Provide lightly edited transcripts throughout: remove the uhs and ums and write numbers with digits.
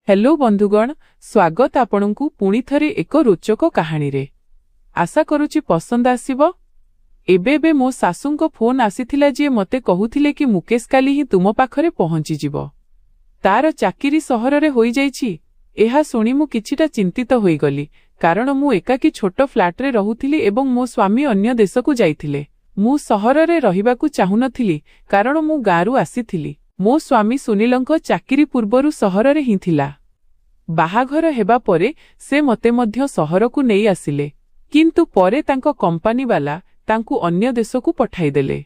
Hello बंधुगण, स्वागत आपणकु पुणी थरे एक रोचक कहानी रे। आशा करूची पसंद आसीबो। एबे मो सासुंको फोन आसीथिला जे मते कहूथिले कि मुकेश काली ही तुम पाखरे पहुंची जिवो। तार चाकिरी सहर रे होई जाईची। एहा सुनी मु किछिटा चिंतित होई गली, कारण मु एकाकी छोट फ्लैट रे रहुथिली एवं मो स्वामी अन्य देशकु जाईथिले। मु सहर रे रहिबाकु चाहुनथिली, कारण मु गारू आसीथिली। मो स्वामी सुनीलंको चाकिरी पूर्वरु सहर रे ही थिला। बाहाघर हेबा परे से मते मध्य सहरकु नेई आसिले, किंतु परे तांको कंपनी वाला तांकु अन्य देशकु पठाई देले।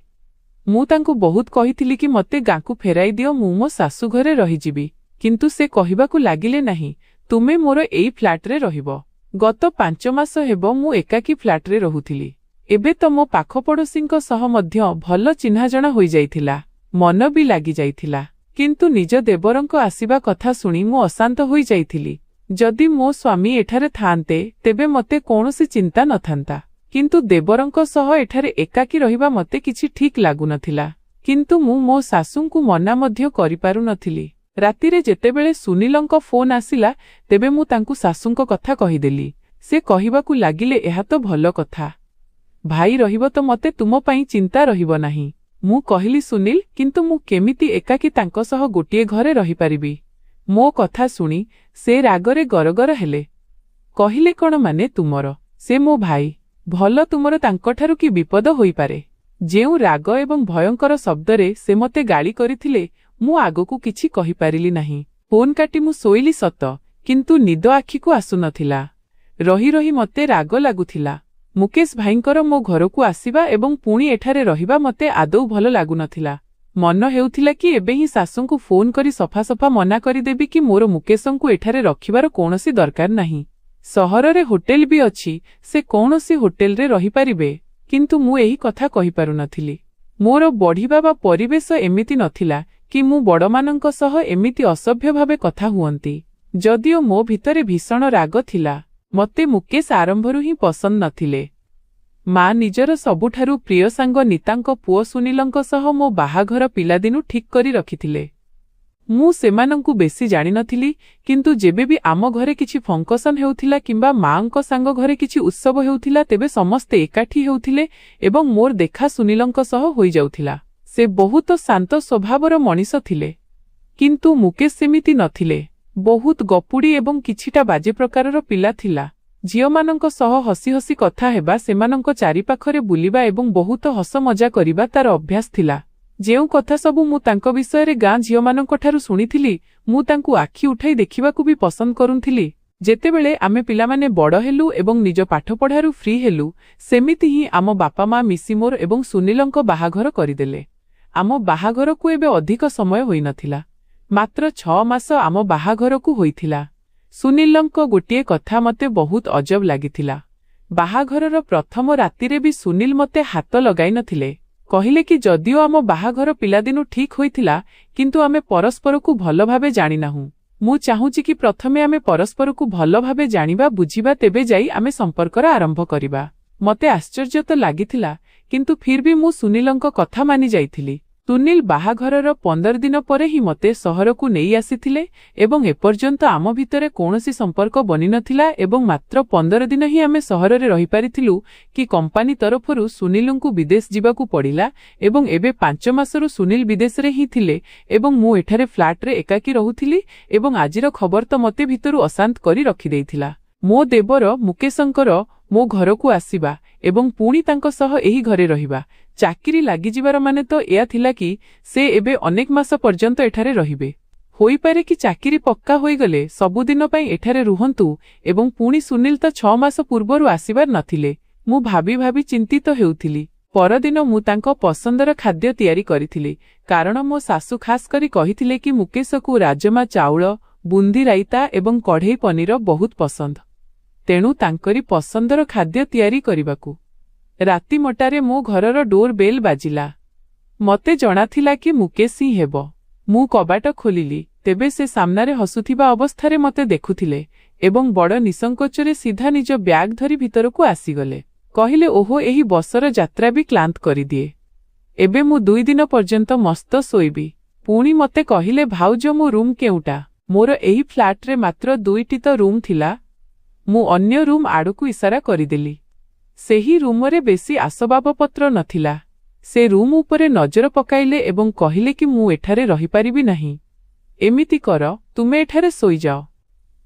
मु तांकु बहुत कहिथिली कि मते गांकु फेराई दियो, मु मो सासु घरे रही जिबी, किंतु से कहिबाकु लागिले नाही, तुमे मोर एई फ्लैट रे रहिबो। गत 5 मास हेबो मु एकाकी फ्लैट रे रहुथिली। एबे तो मो पाख पड़ोसींको सह मध्य भल चिन्हा जणा होई जाइथिला, मन भी लागि जाइथिला। किंतु निज देवरंको आसीबा कथा सुनी मु अशांत होई जाइथिली। जदि मो स्वामी एठारे थांते तेबे मते कोनोसी चिंता नथांता, किंतु देवरंको सह एठारे एकाकी रहिबा मते किछि ठीक लागु नथिला। किंतु मु मो सासुंकु मना मध्य करि पारु नथिली। रातिरे जेतेबेले सुनीलंको फोन आसिला तेबे मु तांकु सासुंको कथा कहिदेली। से कहिबाकु लागिले, एहा तो भलो कथा, भाई रहिबो तो मते तुम पई चिंता रहिबो नाही। मु कहिली, सुनील, किंतु मु केमिति एकाकी तांको सह गोटिए घरे रही पारिबी। मो कथा सुनी से रागरे गरगर हेले। कहिले, कोन माने तुमर? से मो भाई, भल तुमर तांकोठारु कि विपद होई पारे। जेउ राग एवं भयंकर शब्दरे से मते गाली करिथिले, मु आगोकु किछि कहि पारिली नाही। फोन काटी मु सोइली सत, किंतु निद आखिकु आसु नथिला। रही रही मते राग लागुथिला। मुकेश भाईंकर मो घरकु आसीबा एवं पुणी एठारे रहिबा मते आदौ भल लागु नथिला। मन हेउथिला कि एबे ही सासुंकु फोन करी सफा सफा मना करि देबी कि मोर मुकेशंकु एठारे रखिबार कोनोसी दरकार नाही। सहर रे होटेल भी अछि, से कोनोसी होटेल रे रहि पारिबे। किंतु मु एही कथा कहि पारु नथिली। मोर बढ़िबा बा परिवेश एमिति नथिला कि मु बडमानंक सह एमिति असभ्य भावे कथा हुअंती। जदिओ मो भितरे भीषण राग थिला, मते मुकेश आरंभरु ही पसंद नथिले। मां निजर सबुठारु प्रिय सांग नीतांक पुओ सुनीलंक सह मो बाहाघर पिलादिनु ठीक करी रखिथिले। मु सेमानंकु बेसी जानि नथिली, किंतु जेबे भी आम घरे किछि फंक्शन हेउथिला किंबा मांक सांग घरे किछि उत्सव हेउथिला तेबे समस्ते एकाठी हेउथिले एवं मोर देखा सुनीलंक सह होई जाउथिला। से बहुत शांत स्वभावर मनीष थिले, किंतु मुकेश सेमिति नथिले। बहुत गपुड़ी एवं किछिटा बाजे प्रकारर पिला थिला। झियमानंक सह हसी हसी कथा हेबा, सेमानंक चारिपाखरे बुलिबा एवं बहुत हस मजा करिबा तार अभ्यास थिला। जेउ कथा सबु मु तांको विषयरे गां झियमानंक ठारु सुनिथिली, मु तांकु आखि उठाई देखिबाकु भी पसंद करुथिली। जेतेबेले आमे पिलामाने बड़ हेलु एवं निज पाठ पढ़ारु फ्री हेलु, सेमिति ही आम बापा मां मिसी मोर एवं सुनीलंक बाहाघर करिदेले। आम बाहाघरकु एबे अधिक समय होई नथिला, मात्र 6 मास आम बाहाघरकु होइथिला। सुनीलंक गोटिए कथा मते बहुत अजब लागिथिला। बाहाघरर प्रथम रातिरे भी सुनील मते हाथ लगाई नथिले। कहिले कि जदिओ आम बाहाघर पिलादिनु ठीक होइथिला, किंतु आमे परस्परकु भल भावे जानि नाहु। मु चाहूची कि प्रथमे आमे परस्परकु भल भावे जानिबा बुझिबा, तेबे जाई आमे संपर्कर आरंभ करिबा। मते आश्चर्य तो लागिथिला, किंतु फिर भी मु सुनीलंक कथा मानि जाइथिली। सुनील बाहाघरर 15 दिन परे ही मते सहरकु नेई आसीथिले एवं एपर्यंत आम भितरे कोनोसी संपर्क बनि नथिला एवं मात्र 15 दिन ही आमे सहर रे रहि पारिथिलु कि कंपनी तरफरु सुनीलंकु विदेश जिबाकु पड़िला एवं एबे 5 मासरु सुनील विदेश रे ही थिले एवं मु एठारे फ्लैट रे एकाकी रहुथिली एवं आजिर खबर तो मते भितरु अशांत करी रखि देइथिला। मो देवर मुकेशंकर मो घरकु आसीबा एवं पुणी तांको सह एही घरे रहिबा। चाकिरी लागि जिबार माने तो एया थिला कि से एबे अनेक मास पर्यंत एठारे रहिबे। होई पारे कि चाकिरी पक्का होई गले सबुदिन पई एठारे रुहंतु एवं पुणी सुनील तो 6 मास पूर्वरु आसीबार नथिले। मु भाबी भाबी चिंतित हेउथिली। परदिन मु तांको पसंदर खाद्य तयारी करिथिली, कारण मो सासु खास करी कहिथिले कि मुकेशकु राजमा चाउळ, बुंदी राइता एवं कढ़ई पनीर बहुत पसंद। तेणु तांकरी पसंदर खाद्य तयारी करिबाकू राति मटारे मो घरर डोर बेल बाजिला। मते जणाथिला कि मुकेश ही हेबो। मु कबाट खोलिली, तेबे से सामनारे हसुथिबा अवस्थारे मते देखुथिले एवं बड़ निसंकोचरे सीधा निज ब्याग धरी भितरकू आसीगले। कहिले, ओहो, एही बसर यात्रा भी क्लांत करिदिए। एबे मु 2 दिन पर्यंत मस्त सोइबी। पुणी मते कहिले, भाउज मो रूम केउटा? मोर एही फ्लाट्रे मात्र 2टी तो रूम थिला। मु अन्य रूम आड़कू इशारा करिदेली। सेही रूमरे बेसी आसबाबपत्र नथिला। से रूम उपरे नजर पकाइले एवं कहिले कि मु एठारे रहिपारिबि नाही। एमिति कर, तुमे एठारे सोई जाओ,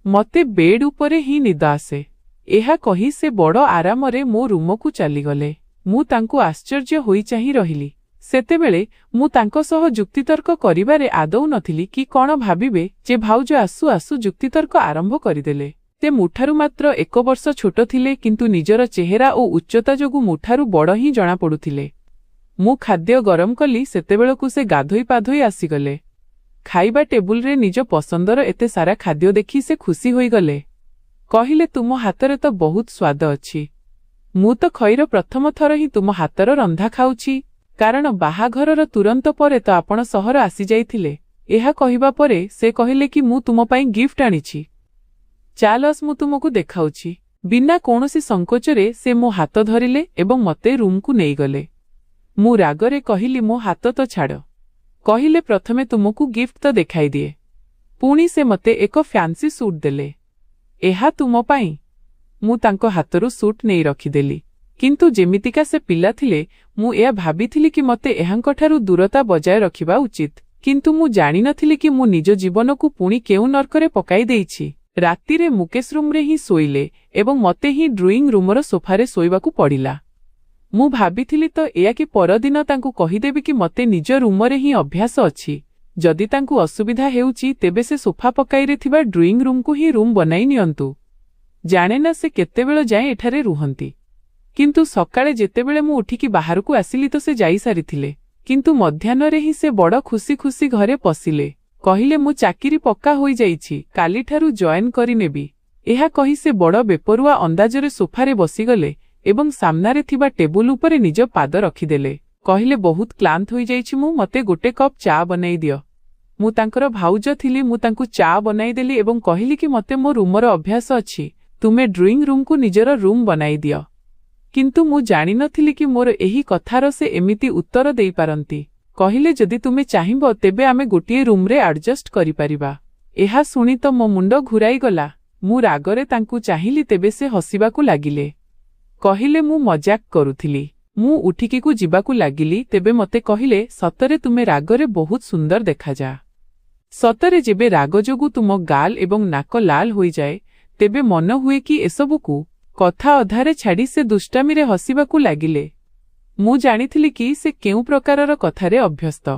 मते बेड उपरे ही निद आसे। एहा कही से बड़ आरामरे मो रूमकू चलीगले। मु तांकू आश्चर्य होई चाहि रहिली। सेतेबेले मु तांको सह जुक्तितर्क करिबारे आदौ नथिली कि कौन भाबिबे जे भाउज आसु आसु जुक्तितर्क आरंभ करिदेले। ते मुठारु मात्र 1 वर्ष छोट थिले, किंतु निजर चेहरा ओ उच्चता जोगु मुठारु बड़ ही जणा पडुथिले। मु खाद्य गरम कली, सेतेबेलकू से गाधोई पाधोई आसीगले। खाइबा टेबुल रे निज पसंदर एते सारा खाद्य देखि से खुशी होई गले। कहिले तुम हातरे तो बहुत स्वाद अछि। मु तो खैर प्रथम थर ही तुम हातर रंधा खाउछि, कारण बाहाघरर तुरंत परे तो आपण सहर आसी जाइथिले। एहा कहिबा परे से कहिले कि मु तुम पई गिफ्ट आनिछि, चालस मु तुमको देखाउछि। बिना कोनोसी संकोचरे से मो हाथ धरिले एवं मते रूम को नेई गले। मु रागरे कहिली, मो हाथ तो छाड़। कहिले प्रथमे तुमको गिफ्ट तो देखाई दिए। पुणी से मते एक फैंसी सूट देले। एहा तुम पाई। मु तांको हाथरू सूट नेई रखिदेली। किंतु जेमितिका से पिला थिले, मु एहा भाबिथिली कि मते एहांकठारू दूरता बजाय रखिबा उचित। किंतु मु जानि नथिली कि मु निज जीवन को पुणी केउ नरकरे पकाई देइछि। रातिरे मुकेश रूम रे ही सोइले एवं मते ही ड्रॉइंग रूमर सोफारे सोइबाकू पड़िला। मु भाबिथिली तो एया कि परदिन तांकू कहिदेबी कि मते निज रूमरे ही अभ्यास अछि। जदि तांकू असुविधा हेउछि तेबे से सोफा पकाइरे थिबा ड्रॉइंग रूम को ही रूम बनाई नियंतु। जाने ना से केतेबेल जाए एठारे रुहंती। किंतु सकाळे जेतेबेले मु उठिकी बाहरकू आसिली तो से जाई सारिथिले। किंतु मध्याह्नरे ही से बड़ खुशी खुशी घरे पसिले। कहिले, मु चाकिरी पक्का होई जाइछि, कालीठारू जॉइन करि नेबी। एहा कही से बड़ बेपरुआ अंदाजरे सोफारे बसिगले एवं सामनारे थिबा टेबुल उपरे निज पाद रखिदेले। कहिले, बहुत क्लांत होई जाइछि मु, मते गोटे कप चा बनाई दियो। मु तांकर भाउज थिली। मु तांकू चा बनाई देली एवं कहिली कि मते मो रूमर अभ्यास अछि, तुमे ड्रॉइंग रूम को निजर रूम बनाई दियो। किंतु मु जानि नथिली कि मोर एही कथार से एमिति उत्तर देई पारंती। कहिले, जदि तुमे चाहिबो तेबे आमे गोटिए रूम रे एडजस्ट करि परिबा। एहा सुनी तो मो मुंड घुराई गला। मु रागरे तांकू चाहिली, तेबे से हसिबाकू लागिले। कहिले, मु मजाक करुथिली। मु उठिकी को जिबाकू लागिली। तेबे मते कहिले, सतरे तुमे रागरे बहुत सुंदर देखा जा। सतरे जेबे राग जोगु तुम गाल एवं नाक लाल होई जाए, तेबे मन हुए कि एसबुकू कथा अधारे छाड़ी से दुष्टामीरे हसिबाकू लागिले। मु जानिथिली कि से केउ प्रकारर कथारे अभ्यस्त।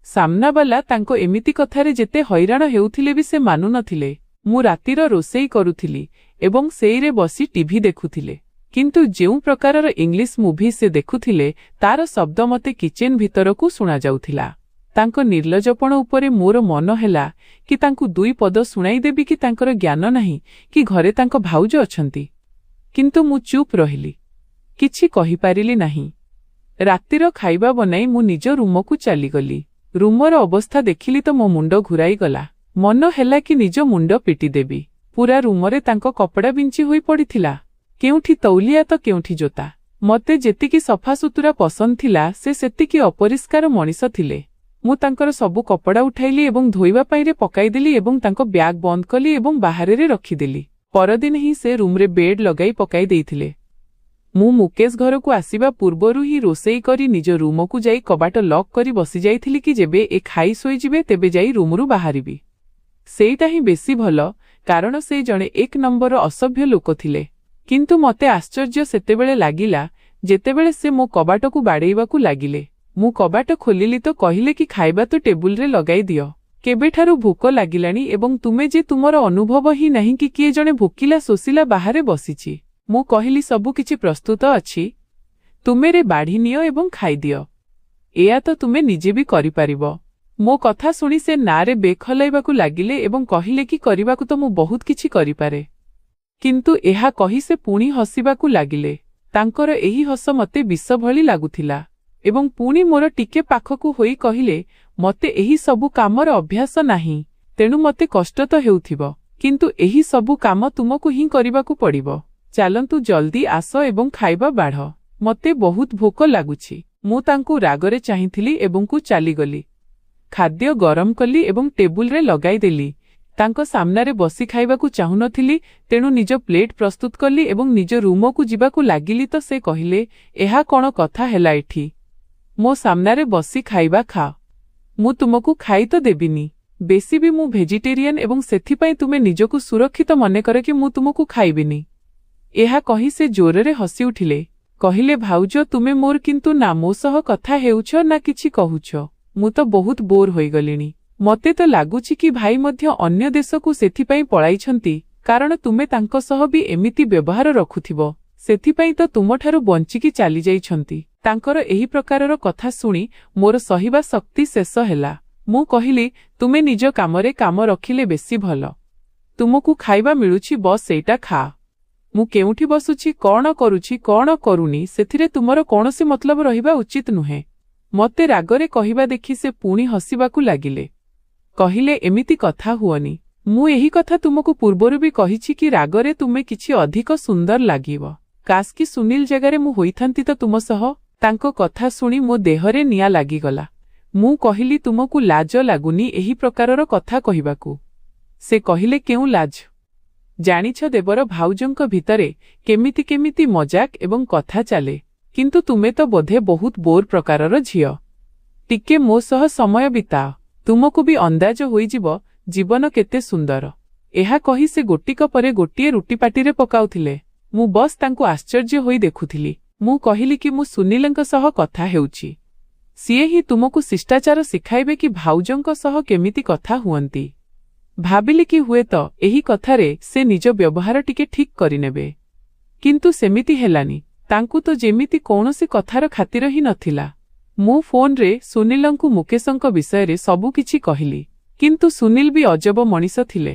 सामनावाला तांको एमिति कथारे जेते हैराण हेउथिले भी से मानु नथिले। मु रातिर रोसेई करुथिली एवं सेईरे बसी टीवी देखुथिले। किंतु जेउ प्रकारर इंग्लिश मूवी से देखुथिले, तार शब्द मते किचेन भितरकू सुना जाउथिला। तांको निर्लजपण उपरे मोर मन हेला कि तांकू 2 पद सुनाई देबी कि तांकर ज्ञान नाही कि घरे तांको भाउज अछंती। किंतु मु चुप रहिली, किछि कहि पारिली नाही। रातिर खाइबा बनाई मु निज रूमकू चलीगली। रूमर अवस्था देखिली तो मो मुंड घुराई गला। मन हेला कि निज मुंड पिटी देबी। पूरा रूमरे तांको कपड़ा बिंची होई पड़िथिला। केउठी तौलिया तो केउठी जोता। मते जेतिकी सफासुतुरा पसंद थिला, से सेतिकी अपरिष्कार मनिष थिले। मु तांकर सबु कपड़ा उठाइली एवं धोइबा पाइरे पकाइदेली एवं तांको ब्याग बंद कली एवं बाहरे रे रखिदेली। परदिन ही से रूमरे बेड लगाई पकाई देइथिले। मु मुकेश घर को आसीबा पूर्वरु ही रोसेई करी निज रूमकू जाई कबाट लॉक करी बसी जाइथिली कि जेबे ए खाई सोई जिबे तेबे जाई रूमरु बाहरिबी। सेईटा ही बेसी भलो, कारण से जणे 1 नंबर असभ्य लोक थिले। किंतु मते आश्चर्य सेतेबेले लागिला जेतेबेले से मो कबाटकू बाड़ेइबाकू लागिले। मु कबाट खोलिली तो कहिले कि खाइबा तो टेबुल रे लगाई दियो। केबेठारू भोक लागिलानी एवं तुमे जे तुमर अनुभव ही नहीं कि किए जणे भोकिला शोषिला बाहरे बसिछि। मु कहिली, सबु किछि प्रस्तुत अछि, तुमे रे बाढ़ी नियो एवं खाई दियो। एया तो तुमे निजे भी करि पारिबो। मो कथा सुनी से नारे बेखलाइबाकू लागिले एवं कहिले कि करिबाकू तो मु बहुत किछि करि पारे। किंतु एहा कही से पुणी हसिबाकू लागिले। तांकर एही हस मते विष भली लागुथिला एवं पुणी मोर टिके पाखकू होई कहिले, मते एही सबु कामर अभ्यास नाही, तेणु मते कष्ट तो हेउथिबो, किंतु एही सबु काम तुमकू ही करिबाकू पड़िबो। चालंतु जल्दी आस एवं खाइबा बाढ़, मते बहुत भोक लागुछि। मु तांकू रागरे चाहिथिली एवं कु चलीगली। खाद्य गरम कली एवं टेबुल रे लगाई देली। ତାଙ୍କ ସାମ୍ନାରେ ବସି ଖାଇବାକୁ ଚାହୁଁନଥିଲି, ତେଣୁ ନିଜ ପ୍ଲେଟ୍ ପ୍ରସ୍ତୁତ କଲି ଏବଂ ନିଜ ରୁମକୁ ଯିବାକୁ ଲାଗିଲି ତ ସେ କହିଲେ, ଏହା କ'ଣ କଥା ହେଲା ଏଠି? ମୋ ସାମ୍ନାରେ ବସି ଖାଇବା ଖାଅ। ମୁଁ ତୁମକୁ ଖାଇ ତ ଦେବିନି। ବେଶୀ ବି ମୁଁ ଭେଜିଟେରିଆନ୍ ଏବଂ ସେଥିପାଇଁ ତୁମେ ନିଜକୁ ସୁରକ୍ଷିତ ମନେକର କି ମୁଁ ତୁମକୁ ଖାଇବିନି। ଏହା କହି ସେ ଜୋରରେ ହସି ଉଠିଲେ। କହିଲେ, ଭାଉଜ ତୁମେ ମୋର କିନ୍ତୁ ନା ମୋ ସହ କଥା ହେଉଛ ନା କିଛି କହୁଛ। ମୁଁ ତ ବହୁତ ବୋର୍ ହୋଇଗଲିଣି। ମତେ ତ ଲାଗୁଛି କି ଭାଇ ମଧ୍ୟ ଅନ୍ୟ ଦେଶକୁ ସେଥିପାଇଁ ପଳାଇଛନ୍ତି, କାରଣ ତୁମେ ତାଙ୍କ ସହ ବି ଏମିତି ବ୍ୟବହାର ରଖୁଥିବ, ସେଥିପାଇଁ ତ ତୁମଠାରୁ ବଞ୍ଚିକି ଚାଲିଯାଇଛନ୍ତି। ତାଙ୍କର ଏହି ପ୍ରକାରର କଥା ଶୁଣି ମୋର ସହିବା ଶକ୍ତି ଶେଷ ହେଲା। ମୁଁ କହିଲି, ତୁମେ ନିଜ କାମରେ କାମ ରଖିଲେ ବେଶୀ ଭଲ। ତୁମକୁ ଖାଇବା ମିଳୁଛି, ବସ୍ ସେଇଟା ଖାଅ। ମୁଁ କେଉଁଠି ବସୁଛି, କ'ଣ କରୁଛି, କ'ଣ କରୁନି, ସେଥିରେ ତୁମର କୌଣସି ମତଲବ ରହିବା ଉଚିତ ନୁହେଁ। ମତେ ରାଗରେ କହିବା ଦେଖି ସେ ପୁଣି ହସିବାକୁ ଲାଗିଲେ। କହିଲେ, ଏମିତି କଥା ହୁଅନି। ମୁଁ ଏହି କଥା ତୁମକୁ ପୂର୍ବରୁ ବି କହିଛି କି ରାଗରେ ତୁମେ କିଛି ଅଧିକ ସୁନ୍ଦର ଲାଗିବ। କାଶ କି ସୁନୀଲ ଜାଗାରେ ମୁଁ ହୋଇଥାନ୍ତି ତ ତୁମ ସହ। ତାଙ୍କ କଥା ଶୁଣି ମୋ ଦେହରେ ନିଆଁ ଲାଗିଗଲା। ମୁଁ କହିଲି, ତୁମକୁ ଲାଜ ଲାଗୁନି ଏହି ପ୍ରକାରର କଥା କହିବାକୁ? ସେ କହିଲେ, କେଉଁ ଲାଜ? ଜାଣିଛ ଦେବର ଭାଉଜଙ୍କ ଭିତରେ କେମିତି କେମିତି ମଜାକ ଏବଂ କଥା ଚାଲେ, କିନ୍ତୁ ତୁମେ ତ ବୋଧେ ବହୁତ ବୋର୍ ପ୍ରକାରର ଝିଅ। ଟିକେ ମୋ ସହ ସମୟ ବିତାଅ, ତୁମକୁ ବି ଅନ୍ଦାଜ ହୋଇଯିବ ଜୀବନ କେତେ ସୁନ୍ଦର। ଏହା କହି ସେ ଗୋଟିକ ପରେ ଗୋଟିଏ ରୁଟି ପାଟିରେ ପକାଉଥିଲେ। ମୁଁ ବସ୍ ତାଙ୍କୁ ଆଶ୍ଚର୍ଯ୍ୟ ହୋଇ ଦେଖୁଥିଲି। ମୁଁ କହିଲି କି ମୁଁ ସୁନୀଲଙ୍କ ସହ କଥା ହେଉଛି। ସିଏ ହିଁ ତୁମକୁ ଶିଷ୍ଟାଚାର ଶିଖାଇବେ କି ଭାଉଜଙ୍କ ସହ କେମିତି କଥା ହୁଅନ୍ତି। ଭାବିଲି କି ହୁଏତ ଏହି କଥାରେ ସେ ନିଜ ବ୍ୟବହାର ଟିକେ ଠିକ୍ କରିନେବେ, କିନ୍ତୁ ସେମିତି ହେଲାନି। ତାଙ୍କୁ ତ ଯେମିତି କୌଣସି କଥାର ଖାତିର ହିଁ ନଥିଲା। ମୁଁ ଫୋନରେ ସୁନୀଲଙ୍କୁ ମୁକେଶଙ୍କ ବିଷୟରେ ସବୁକିଛି କହିଲି, କିନ୍ତୁ ସୁନୀଲ ବି ଅଜବ ମଣିଷ ଥିଲେ।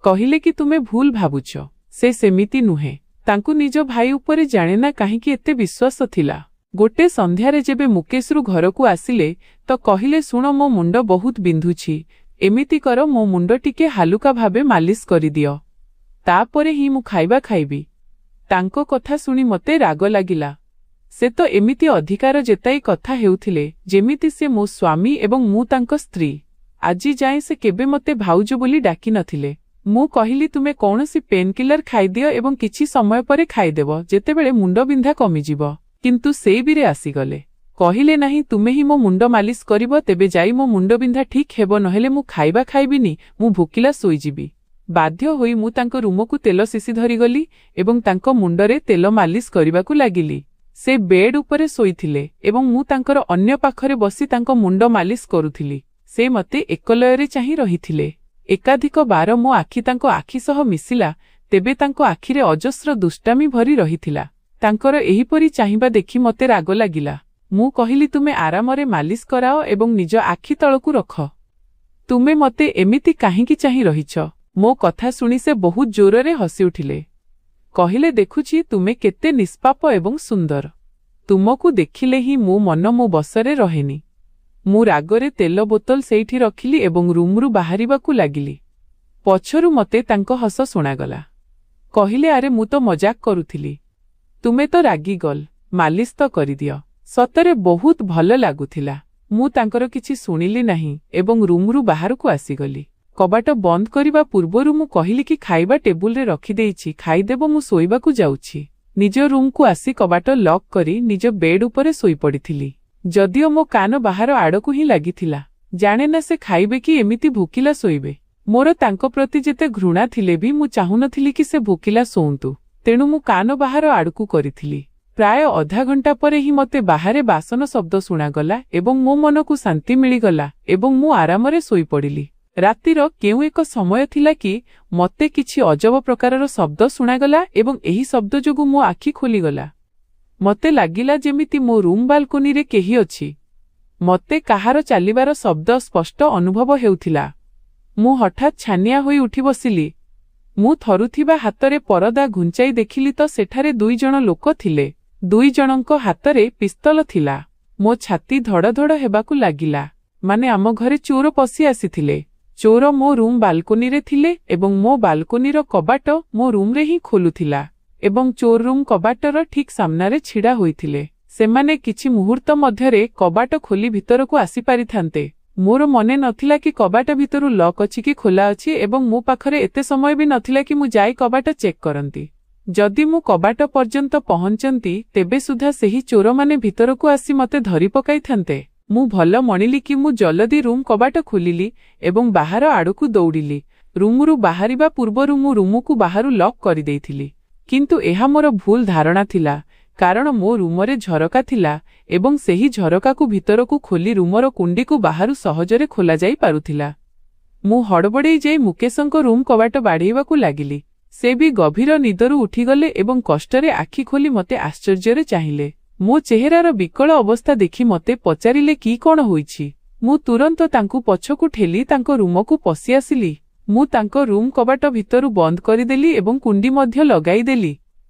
କହିଲେ କି ତୁମେ ଭୁଲ ଭାବୁଛ, ସେ ସେମିତି ନୁହେଁ। ତାଙ୍କୁ ନିଜ ଭାଇ ଉପରେ ଜାଣେନା କାହିଁକି ଏତେ ବିଶ୍ୱାସ ଥିଲା। ଗୋଟେ ସନ୍ଧ୍ୟାରେ ଯେବେ ମୁକେଶରୁ ଘରକୁ ଆସିଲେ ତ କହିଲେ, ଶୁଣ ମୋ ମୁଣ୍ଡ ବହୁତ ବିନ୍ଧୁଛି, ଏମିତି କର ମୋ ମୁଣ୍ଡ ଟିକେ ହାଲୁକା ଭାବେ ମାଲିସ କରିଦିଅ, ତାପରେ ହିଁ ମୁଁ ଖାଇବା ଖାଇବି। ତାଙ୍କ କଥା ଶୁଣି ମତେ ରାଗ ଲାଗିଲା। ସେ ତ ଏମିତି ଅଧିକାର ଜେତାଇ କଥା ହେଉଥିଲେ ଯେମିତି ସେ ମୋ ସ୍ୱାମୀ ଏବଂ ମୁଁ ତାଙ୍କ ସ୍ତ୍ରୀ। ଆଜି ଯାଏଁ ସେ କେବେ ମତେ ଭାଉଜ ବୋଲି ଡାକି ନଥିଲେ। ମୁଁ କହିଲି, ତୁମେ କୌଣସି ପେନ୍ କିଲର ଖାଇଦିଅ ଏବଂ କିଛି ସମୟ ପରେ ଖାଇଦେବ, ଯେତେବେଳେ ମୁଣ୍ଡବିନ୍ଧା କମିଯିବ। କିନ୍ତୁ ସେ ବିରେ ଆସିଗଲେ। କହିଲେ, ନାହିଁ ତୁମେ ହିଁ ମୋ ମୁଣ୍ଡ ମାଲିସ କରିବ, ତେବେ ଯାଇ ମୋ ମୁଣ୍ଡବିନ୍ଧା ଠିକ୍ ହେବ, ନହେଲେ ମୁଁ ଖାଇବା ଖାଇବିନି, ମୁଁ ଭୋକିଲା ଶୋଇଯିବି। ବାଧ୍ୟ ହୋଇ ମୁଁ ତାଙ୍କ ରୁମକୁ ତେଲ ଶିଶି ଧରିଗଲି ଏବଂ ତାଙ୍କ ମୁଣ୍ଡରେ ତେଲ ମାଲିସ କରିବାକୁ ଲାଗିଲି। ସେ ବେଡ୍ ଉପରେ ଶୋଇଥିଲେ ଏବଂ ମୁଁ ତାଙ୍କର ଅନ୍ୟ ପାଖରେ ବସି ତାଙ୍କ ମୁଣ୍ଡ ମାଲିସ କରୁଥିଲି। ସେ ମତେ ଏକଲୟରେ ଚାହିଁ ରହିଥିଲେ। ଏକାଧିକ ବାର ମୋ ଆଖି ତାଙ୍କ ଆଖି ସହ ମିଶିଲା, ତେବେ ତାଙ୍କ ଆଖିରେ ଅଜସ୍ର ଦୁଷ୍ଟାମି ଭରି ରହିଥିଲା। ତାଙ୍କର ଏହିପରି ଚାହିଁବା ଦେଖି ମତେ ରାଗ ଲାଗିଲା। ମୁଁ କହିଲି, ତୁମେ ଆରାମରେ ମାଲିସ କରାଅ ଏବଂ ନିଜ ଆଖି ତଳକୁ ରଖ। ତୁମେ ମତେ ଏମିତି କାହିଁକି ଚାହିଁ ରହିଛ? ମୋ କଥା ଶୁଣି ସେ ବହୁତ ଜୋରରେ ହସି ଉଠିଲେ। କହିଲେ, ଦେଖୁଛି ତୁମେ କେତେ ନିଷ୍ପାପ ଏବଂ ସୁନ୍ଦର। ତୁମକୁ ଦେଖିଲେ ହିଁ ମୋ ମନ ମୋ ବଶରେ ରହେନି। ମୁଁ ରାଗରେ ତେଲ ବୋତଲ ସେଇଠି ରଖିଲି ଏବଂ ରୁମରୁ ବାହାରିବାକୁ ଲାଗିଲି। ପଛରୁ ମତେ ତାଙ୍କ ହସ ଶୁଣାଗଲା। କହିଲେ, ଆରେ ମୁଁ ତ ମଜାକ କରୁଥିଲି। ତୁମେ ତ ରାଗିଗଲ, ମାଲିସ ତ କରିଦିଅ। ସତରେ ବହୁତ ଭଲ ଲାଗୁଥିଲା। ମୁଁ ତାଙ୍କର କିଛି ଶୁଣିଲି ନାହିଁ ଏବଂ ରୁମରୁ ବାହାରକୁ ଆସିଗଲି। କବାଟ ବନ୍ଦ କରିବା ପୂର୍ବରୁ ମୁଁ କହିଲି କି ଖାଇବା ଟେବୁଲରେ ରଖିଦେଇଛି, ଖାଇଦେବ, ମୁଁ ଶୋଇବାକୁ ଯାଉଛି। ନିଜ ରୁମକୁ ଆସି କବାଟ ଲକ୍ କରି ନିଜ ବେଡ୍ ଉପରେ ଶୋଇପଡ଼ିଥିଲି। ଯଦିଓ ମୋ କାନ ବାହାର ଆଡ଼କୁ ହିଁ ଲାଗିଥିଲା। ଜାଣେ ନା ସେ ଖାଇବେ କି ଏମିତି ଭୋକିଲା ଶୋଇବେ। ମୋର ତାଙ୍କ ପ୍ରତି ଯେତେ ଘୃଣା ଥିଲେ ବି ମୁଁ ଚାହୁଁନଥିଲି କି ସେ ଭୋକିଲା ଶୋଉନ୍ତୁ, ତେଣୁ ମୁଁ କାନ ବାହାର ଆଡ଼କୁ କରିଥିଲି। ପ୍ରାୟ ଅଧା ଘଣ୍ଟା ପରେ ହିଁ ମତେ ବାହାରେ ବାସନ ଶବ୍ଦ ଶୁଣାଗଲା ଏବଂ ମୋ ମନକୁ ଶାନ୍ତି ମିଳିଗଲା ଏବଂ ମୁଁ ଆରାମରେ ଶୋଇପଡ଼ିଲି। ରାତିର କେଉଁ ଏକ ସମୟ ଥିଲା କି ମତେ କିଛି ଅଜବ ପ୍ରକାରର ଶବ୍ଦ ଶୁଣାଗଲା ଏବଂ ଏହି ଶବ୍ଦ ଯୋଗୁଁ ମୋ ଆଖି ଖୋଲିଗଲା। ମତେ ଲାଗିଲା ଯେମିତି ମୋ ରୁମ୍ ବାଲକୋନିରେ କେହି ଅଛି। ମତେ କାହାର ଚାଲିବାର ଶବ୍ଦ ସ୍ପଷ୍ଟ ଅନୁଭବ ହେଉଥିଲା। ମୁଁ ହଠାତ୍ ଛାନିଆ ହୋଇ ଉଠି ବସିଲି। ମୁଁ ଥରୁଥିବା ହାତରେ ପରଦା ଘୁଞ୍ଚାଇ ଦେଖିଲି ତ ସେଠାରେ 2 ଜଣ ଲୋକ ଥିଲେ। 2 ଜଣଙ୍କ ହାତରେ ପିସ୍ତଲ ଥିଲା। ମୋ ଛାତି ଧଡ଼ ଧଡ଼ ହେବାକୁ ଲାଗିଲା। ମାନେ ଆମ ଘରେ ଚୋର ପଶି ଆସିଥିଲେ। ଚୋର ମୋ ରୁମ୍ ବାଲକୋନିରେ ଥିଲେ ଏବଂ ମୋ ବାଲକୋନିର କବାଟ ମୋ ରୁମ୍ରେ ହିଁ ଖୋଲୁଥିଲା ଏବଂ ଚୋର ରୁମ୍ କବାଟର ଠିକ୍ ସାମ୍ନାରେ ଛିଡ଼ା ହୋଇଥିଲେ। ସେମାନେ କିଛି ମୁହୂର୍ତ୍ତ ମଧ୍ୟରେ କବାଟ ଖୋଲି ଭିତରକୁ ଆସିପାରିଥାନ୍ତେ। ମୋର ମନେ ନଥିଲା କି କବାଟ ଭିତରୁ ଲକ୍ ଅଛି କି ଖୋଲା ଅଛି ଏବଂ ମୋ ପାଖରେ ଏତେ ସମୟ ବି ନଥିଲା କି ମୁଁ ଯାଇ କବାଟ ଚେକ୍ କରନ୍ତି। ଯଦି ମୁଁ କବାଟ ପର୍ଯ୍ୟନ୍ତ ପହଞ୍ଚନ୍ତି ତେବେ ସୁଦ୍ଧା ସେହି ଚୋରମାନେ ଭିତରକୁ ଆସି ମୋତେ ଧରି ପକାଇଥାନ୍ତେ। ମୁଁ ଭଲ ମଣିଲି କି ମୁଁ ଜଲଦି ରୁମ୍ କବାଟ ଖୋଲିଲି ଏବଂ ବାହାର ଆଡ଼କୁ ଦୌଡ଼ିଲି। ରୁମରୁ ବାହାରିବା ପୂର୍ବରୁ ମୁଁ ରୁମକୁ ବାହାରୁ ଲକ୍ କରିଦେଇଥିଲି। କିନ୍ତୁ ଏହା ମୋର ଭୁଲ ଧାରଣା ଥିଲା, କାରଣ ମୋ ରୁମରେ ଝରକା ଥିଲା ଏବଂ ସେହି ଝରକାକୁ ଭିତରକୁ ଖୋଲି ରୁମର କୁଣ୍ଡିକୁ ବାହାରୁ ସହଜରେ ଖୋଲାଯାଇ ପାରୁଥିଲା। ମୁଁ ହଡ଼ବଡ଼େଇ ଯାଇ ମୁକେଶଙ୍କ ରୁମ୍ କବାଟ ବାଡ଼େଇବାକୁ ଲାଗିଲି। ସେ ବି ଗଭୀର ନିଦରୁ ଉଠିଗଲେ ଏବଂ କଷ୍ଟରେ ଆଖି ଖୋଲି ମୋତେ ଆଶ୍ଚର୍ଯ୍ୟରେ ଚାହିଁଲେ। ମୋ ଚେହେରାର ବିକଳ ଅବସ୍ଥା ଦେଖି ମୋତେ ପଚାରିଲେ କି କ'ଣ ହୋଇଛି। ମୁଁ ତୁରନ୍ତ ତାଙ୍କୁ ପଛକୁ ଠେଲି ତାଙ୍କ ରୁମକୁ ପଶି ଆସିଲି। ମୁଁ ତାଙ୍କ ରୁମ୍ କବାଟ ଭିତରୁ ବନ୍ଦ କରିଦେଲି ଏବଂ କୁଣ୍ଡି ମଧ୍ୟ ଲଗାଇଦେଲି।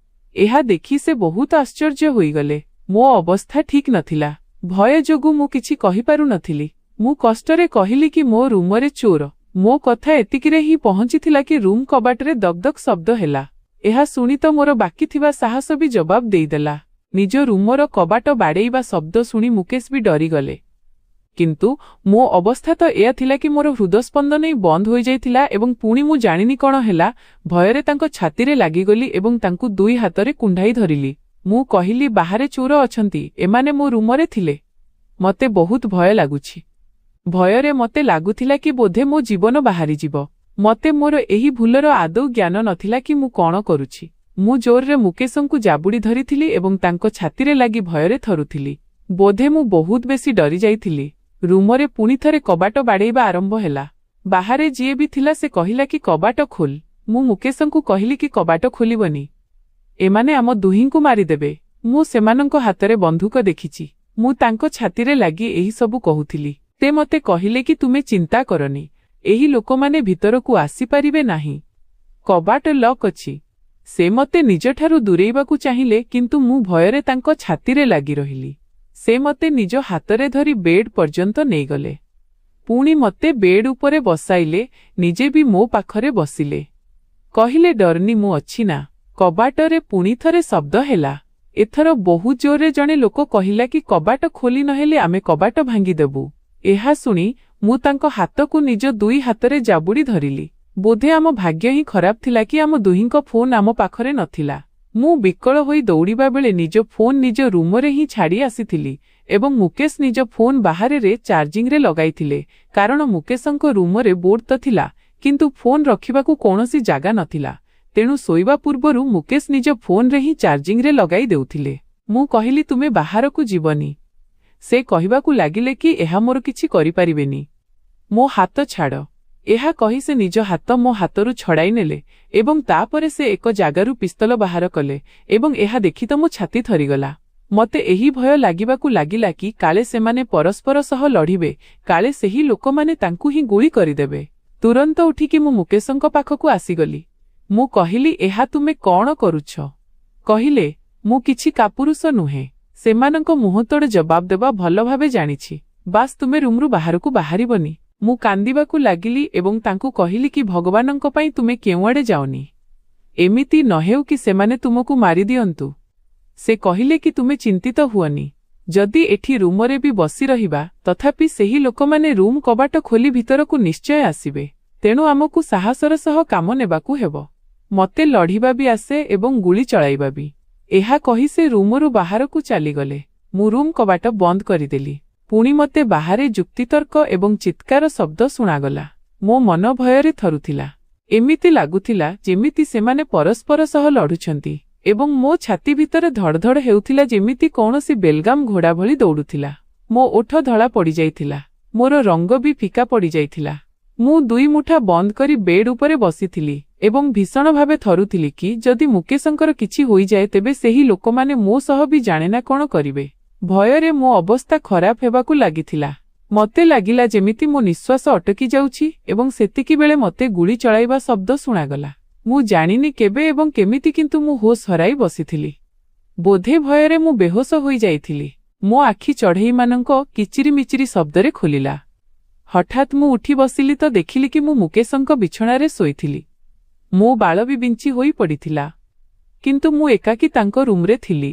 ଏହା ଦେଖି ସେ ବହୁତ ଆଶ୍ଚର୍ଯ୍ୟ ହୋଇଗଲେ। ମୋ ଅବସ୍ଥା ଠିକ୍ ନଥିଲା। ଭୟ ଯୋଗୁଁ ମୁଁ କିଛି କହିପାରୁନଥିଲି। ମୁଁ କଷ୍ଟରେ କହିଲି କି ମୋ ରୁମରେ ଚୋର। ମୋ କଥା ଏତିକିରେ ହିଁ ପହଞ୍ଚିଥିଲା କି ରୁମ୍ କବାଟରେ ଦକ୍ ଦକ୍ ଶବ୍ଦ ହେଲା। ଏହା ଶୁଣି ତ ମୋର ବାକି ଥିବା ସାହସ ବି ଜବାବ ଦେଇଦେଲା। ନିଜ ରୁମର କବାଟ ବାଡ଼େଇବା ଶବ୍ଦ ଶୁଣି ମୁକେଶ ବି ଡରିଗଲେ। କିନ୍ତୁ ମୋ ଅବସ୍ଥା ତ ଏୟା ଥିଲା କି ମୋର ହୃଦସ୍ପନ୍ଦନ ବନ୍ଦ ହୋଇଯାଇଥିଲା ଏବଂ ପୁଣି ମୁଁ ଜାଣିନି କ'ଣ ହେଲା। ଭୟରେ ତାଙ୍କ ଛାତିରେ ଲାଗିଗଲି ଏବଂ ତାଙ୍କୁ ଦୁଇ ହାତରେ କୁଣ୍ଢାଇ ଧରିଲି। ମୁଁ କହିଲି, ବାହାରେ ଚୋର ଅଛନ୍ତି, ଏମାନେ ମୋ ରୁମରେ ଥିଲେ। ମୋତେ ବହୁତ ଭୟ ଲାଗୁଛି। ଭୟରେ ମୋତେ ଲାଗୁଥିଲା କି ବୋଧେ ମୋ ଜୀବନ ବାହାରିଯିବ। ମୋତେ ମୋର ଏହି ଭୁଲର ଆଦୌ ଜ୍ଞାନ ନଥିଲା କି ମୁଁ କ'ଣ କରୁଛି। ମୁଁ ଜୋରରେ ମୁକେଶଙ୍କୁ ଜାବୁଡ଼ି ଧରିଥିଲି ଏବଂ ତାଙ୍କ ଛାତିରେ ଲାଗି ଭୟରେ ଥରୁଥିଲି। ବୋଧେ ମୁଁ ବହୁତ ବେଶୀ ଡରି ଯାଇଥିଲି। ରୁମରେ ପୁଣି ଥରେ କବାଟ ବାଡ଼େଇବା ଆରମ୍ଭ ହେଲା। ବାହାରେ ଯିଏ ବି ଥିଲା ସେ କହିଲା କି କବାଟ ଖୋଲ। ମୁଁ ମୁକେଶଙ୍କୁ କହିଲି କି କବାଟ ଖୋଲିବନି, ଏମାନେ ଆମ ଦୁହିଁଙ୍କୁ ମାରିଦେବେ। ମୁଁ ସେମାନଙ୍କ ହାତରେ ବନ୍ଧୁକ ଦେଖିଛି। ମୁଁ ତାଙ୍କ ଛାତିରେ ଲାଗି ଏହି ସବୁ କହୁଥିଲି। ସେ ମୋତେ କହିଲେ କି ତୁମେ ଚିନ୍ତା କରନି, ଏହି ଲୋକମାନେ ଭିତରକୁ ଆସିପାରିବେ ନାହିଁ, କବାଟ ଲକ୍ ଅଛି। ସେ ମୋତେ ନିଜଠାରୁ ଦୂରେଇବାକୁ ଚାହିଁଲେ କିନ୍ତୁ ମୁଁ ଭୟରେ ତାଙ୍କ ଛାତିରେ ଲାଗି ରହିଲି। ସେ ମୋତେ ନିଜ ହାତରେ ଧରି ବେଡ୍ ପର୍ଯ୍ୟନ୍ତ ନେଇଗଲେ। ପୁଣି ମୋତେ ବେଡ୍ ଉପରେ ବସାଇଲେ, ନିଜେ ବି ମୋ ପାଖରେ ବସିଲେ। କହିଲେ, ଡରନି, ମୁଁ ଅଛି ନା। କବାଟରେ ପୁଣି ଥରେ ଶବ୍ଦ ହେଲା। ଏଥର ବହୁତ ଜୋରରେ ଜଣେ ଲୋକ କହିଲା କି କବାଟ ଖୋଲି ନହେଲେ ଆମେ କବାଟ ଭାଙ୍ଗିଦେବୁ। ଏହା ଶୁଣି ମୁଁ ତାଙ୍କ ହାତକୁ ନିଜ ଦୁଇ ହାତରେ ଜାବୁଡ଼ି ଧରିଲି। ବୋଧେ ଆମ ଭାଗ୍ୟ ହିଁ ଖରାପ ଥିଲା କି ଆମ ଦୁହିଁଙ୍କ ଫୋନ୍ ଆମ ପାଖରେ ନଥିଲା। ମୁଁ ବିକଳ ହୋଇ ଦୌଡ଼ିବା ବେଳେ ନିଜ ଫୋନ୍ ନିଜ ରୁମରେ ହିଁ ଛାଡ଼ି ଆସିଥିଲି ଏବଂ ମୁକେଶ ନିଜ ଫୋନ୍ ବାହାରେ ଚାର୍ଜିଂରେ ଲଗାଇଥିଲେ, କାରଣ ମୁକେଶଙ୍କ ରୁମରେ ବୋର୍ଡ ତ ଥିଲା କିନ୍ତୁ ଫୋନ୍ ରଖିବାକୁ କୌଣସି ଜାଗା ନଥିଲା। ତେଣୁ ଶୋଇବା ପୂର୍ବରୁ ମୁକେଶ ନିଜ ଫୋନ୍ରେ ହିଁ ଚାର୍ଜିଂରେ ଲଗାଇ ଦେଉଥିଲେ। ମୁଁ କହିଲି, ତୁମେ ବାହାରକୁ ଯିବନି। ସେ କହିବାକୁ ଲାଗିଲେ କି ଏହା ମୋର କିଛି କରିପାରିବେନି। ମୋ ହାତ ଛାଡ଼। ଏହା କହି ସେ ନିଜ ହାତ ମୋ ହାତରୁ ଛଡ଼ାଇ ନେଲେ ଏବଂ ତାପରେ ସେ ଏକ ଜାଗାରୁ ପିସ୍ତଲ ବାହାର କଲେ ଏବଂ ଏହା ଦେଖି ତ ମୋ ଛାତି ଥରିଗଲା। ମୋତେ ଏହି ଭୟ ଲାଗିବାକୁ ଲାଗିଲା କି କାଳେ ସେମାନେ ପରସ୍ପର ସହ ଲଢ଼ିବେ, କାଳେ ସେହି ଲୋକମାନେ ତାଙ୍କୁ ହିଁ ଗୁଳି କରିଦେବେ। ତୁରନ୍ତ ଉଠିକି ମୁଁ ମୁକେଶଙ୍କ ପାଖକୁ ଆସିଗଲି। ମୁଁ କହିଲି, ଏହା ତୁମେ କ'ଣ କରୁଛ? କହିଲେ, ମୁଁ କିଛି କାପୁରୁଷ ନୁହେଁ। ସେମାନଙ୍କ ମୁହଁତୋଡ଼ ଜବାବ ଦେବା ଭଲ ଭାବେ ଜାଣିଛି। ବାସ୍ ତୁମେ ରୁମ୍ରୁ ବାହାରକୁ ବାହାରିବନି। ମୁଁ କାନ୍ଦିବାକୁ ଲାଗିଲି ଏବଂ ତାଙ୍କୁ କହିଲି କି ଭଗବାନଙ୍କ ପାଇଁ ତୁମେ କେଉଁଆଡ଼େ ଯାଅନି। ଏମିତି ନ ହେଉ କି ସେମାନେ ତୁମକୁ ମାରିଦିଅନ୍ତୁ। ସେ କହିଲେ କି ତୁମେ ଚିନ୍ତିତ ହୁଅନି। ଯଦି ଏଠି ରୁମରେ ବି ବସି ରହିବା ତଥାପି ସେହି ଲୋକମାନେ ରୁମ୍ କବାଟ ଖୋଲି ଭିତରକୁ ନିଶ୍ଚୟ ଆସିବେ। ତେଣୁ ଆମକୁ ସାହସର ସହ କାମ ନେବାକୁ ହେବ। ମୋତେ ଲଢ଼ିବା ବି ଆସେ ଏବଂ ଗୁଳି ଚଳାଇବା ବି। ଏହା କହି ସେ ରୁମରୁ ବାହାରକୁ ଚାଲିଗଲେ। ମୁଁ ରୁମ୍ କବାଟ ବନ୍ଦ କରିଦେଲି। ପୁଣି ମୋତେ ବାହାରେ ଯୁକ୍ତିତର୍କ ଏବଂ ଚିତ୍କାର ଶବ୍ଦ ଶୁଣାଗଲା। ମୋ ମନ ଭୟରେ ଥରୁଥିଲା। ଏମିତି ଲାଗୁଥିଲା ଯେମିତି ସେମାନେ ପରସ୍ପର ସହ ଲଢ଼ୁଛନ୍ତି ଏବଂ ମୋ ଛାତି ଭିତରେ ଧଡ଼ଧଡ଼ ହେଉଥିଲା ଯେମିତି କୌଣସି ବେଲଗାମ ଘୋଡ଼ା ଭଳି ଦୌଡ଼ୁଥିଲା। ମୋ ଓଠ ଧଳା ପଡ଼ିଯାଇଥିଲା। ମୋର ରଙ୍ଗ ବି ଫିକା ପଡ଼ିଯାଇଥିଲା। ମୁଁ ଦୁଇ ମୁଠା ବନ୍ଦ କରି ବେଡ୍ ଉପରେ ବସିଥିଲି ଏବଂ ଭୀଷଣ ଭାବେ ଥରୁଥିଲି କି ଯଦି ମୁକେଶଙ୍କର କିଛି ହୋଇଯାଏ ତେବେ ସେହି ଲୋକମାନେ ମୋ ସହ ବି ଜାଣେନା କ'ଣ କରିବେ। ଭୟରେ ମୋ ଅବସ୍ଥା ଖରାପ ହେବାକୁ ଲାଗିଥିଲା। ମୋତେ ଲାଗିଲା ଯେମିତି ମୋ ନିଶ୍ୱାସ ଅଟକି ଯାଉଛି ଏବଂ ସେତିକିବେଳେ ମୋତେ ଗୁଳି ଚଳାଇବା ଶବ୍ଦ ଶୁଣାଗଲା। ମୁଁ ଜାଣିନି କେବେ ଏବଂ କେମିତି କିନ୍ତୁ ମୁଁ ହୋସ୍ ହରାଇ ବସିଥିଲି। ବୋଧେ ଭୟରେ ମୁଁ ବେହୋସ ହୋଇଯାଇଥିଲି। ମୋ ଆଖି ଚଢ଼େଇମାନଙ୍କ କିଚିରିମିଚିରି ଶବ୍ଦରେ ଖୋଲିଲା। ହଠାତ୍ ମୁଁ ଉଠି ବସିଲି ତ ଦେଖିଲି କି ମୁଁ ମୁକେଶଙ୍କ ବିଛଣାରେ ଶୋଇଥିଲି। ମୋ ବାଳ ବି ବିଞ୍ଚି ହୋଇ ପଡ଼ିଥିଲା। କିନ୍ତୁ ମୁଁ ଏକାକୀ ତାଙ୍କ ରୁମ୍ରେ ଥିଲି।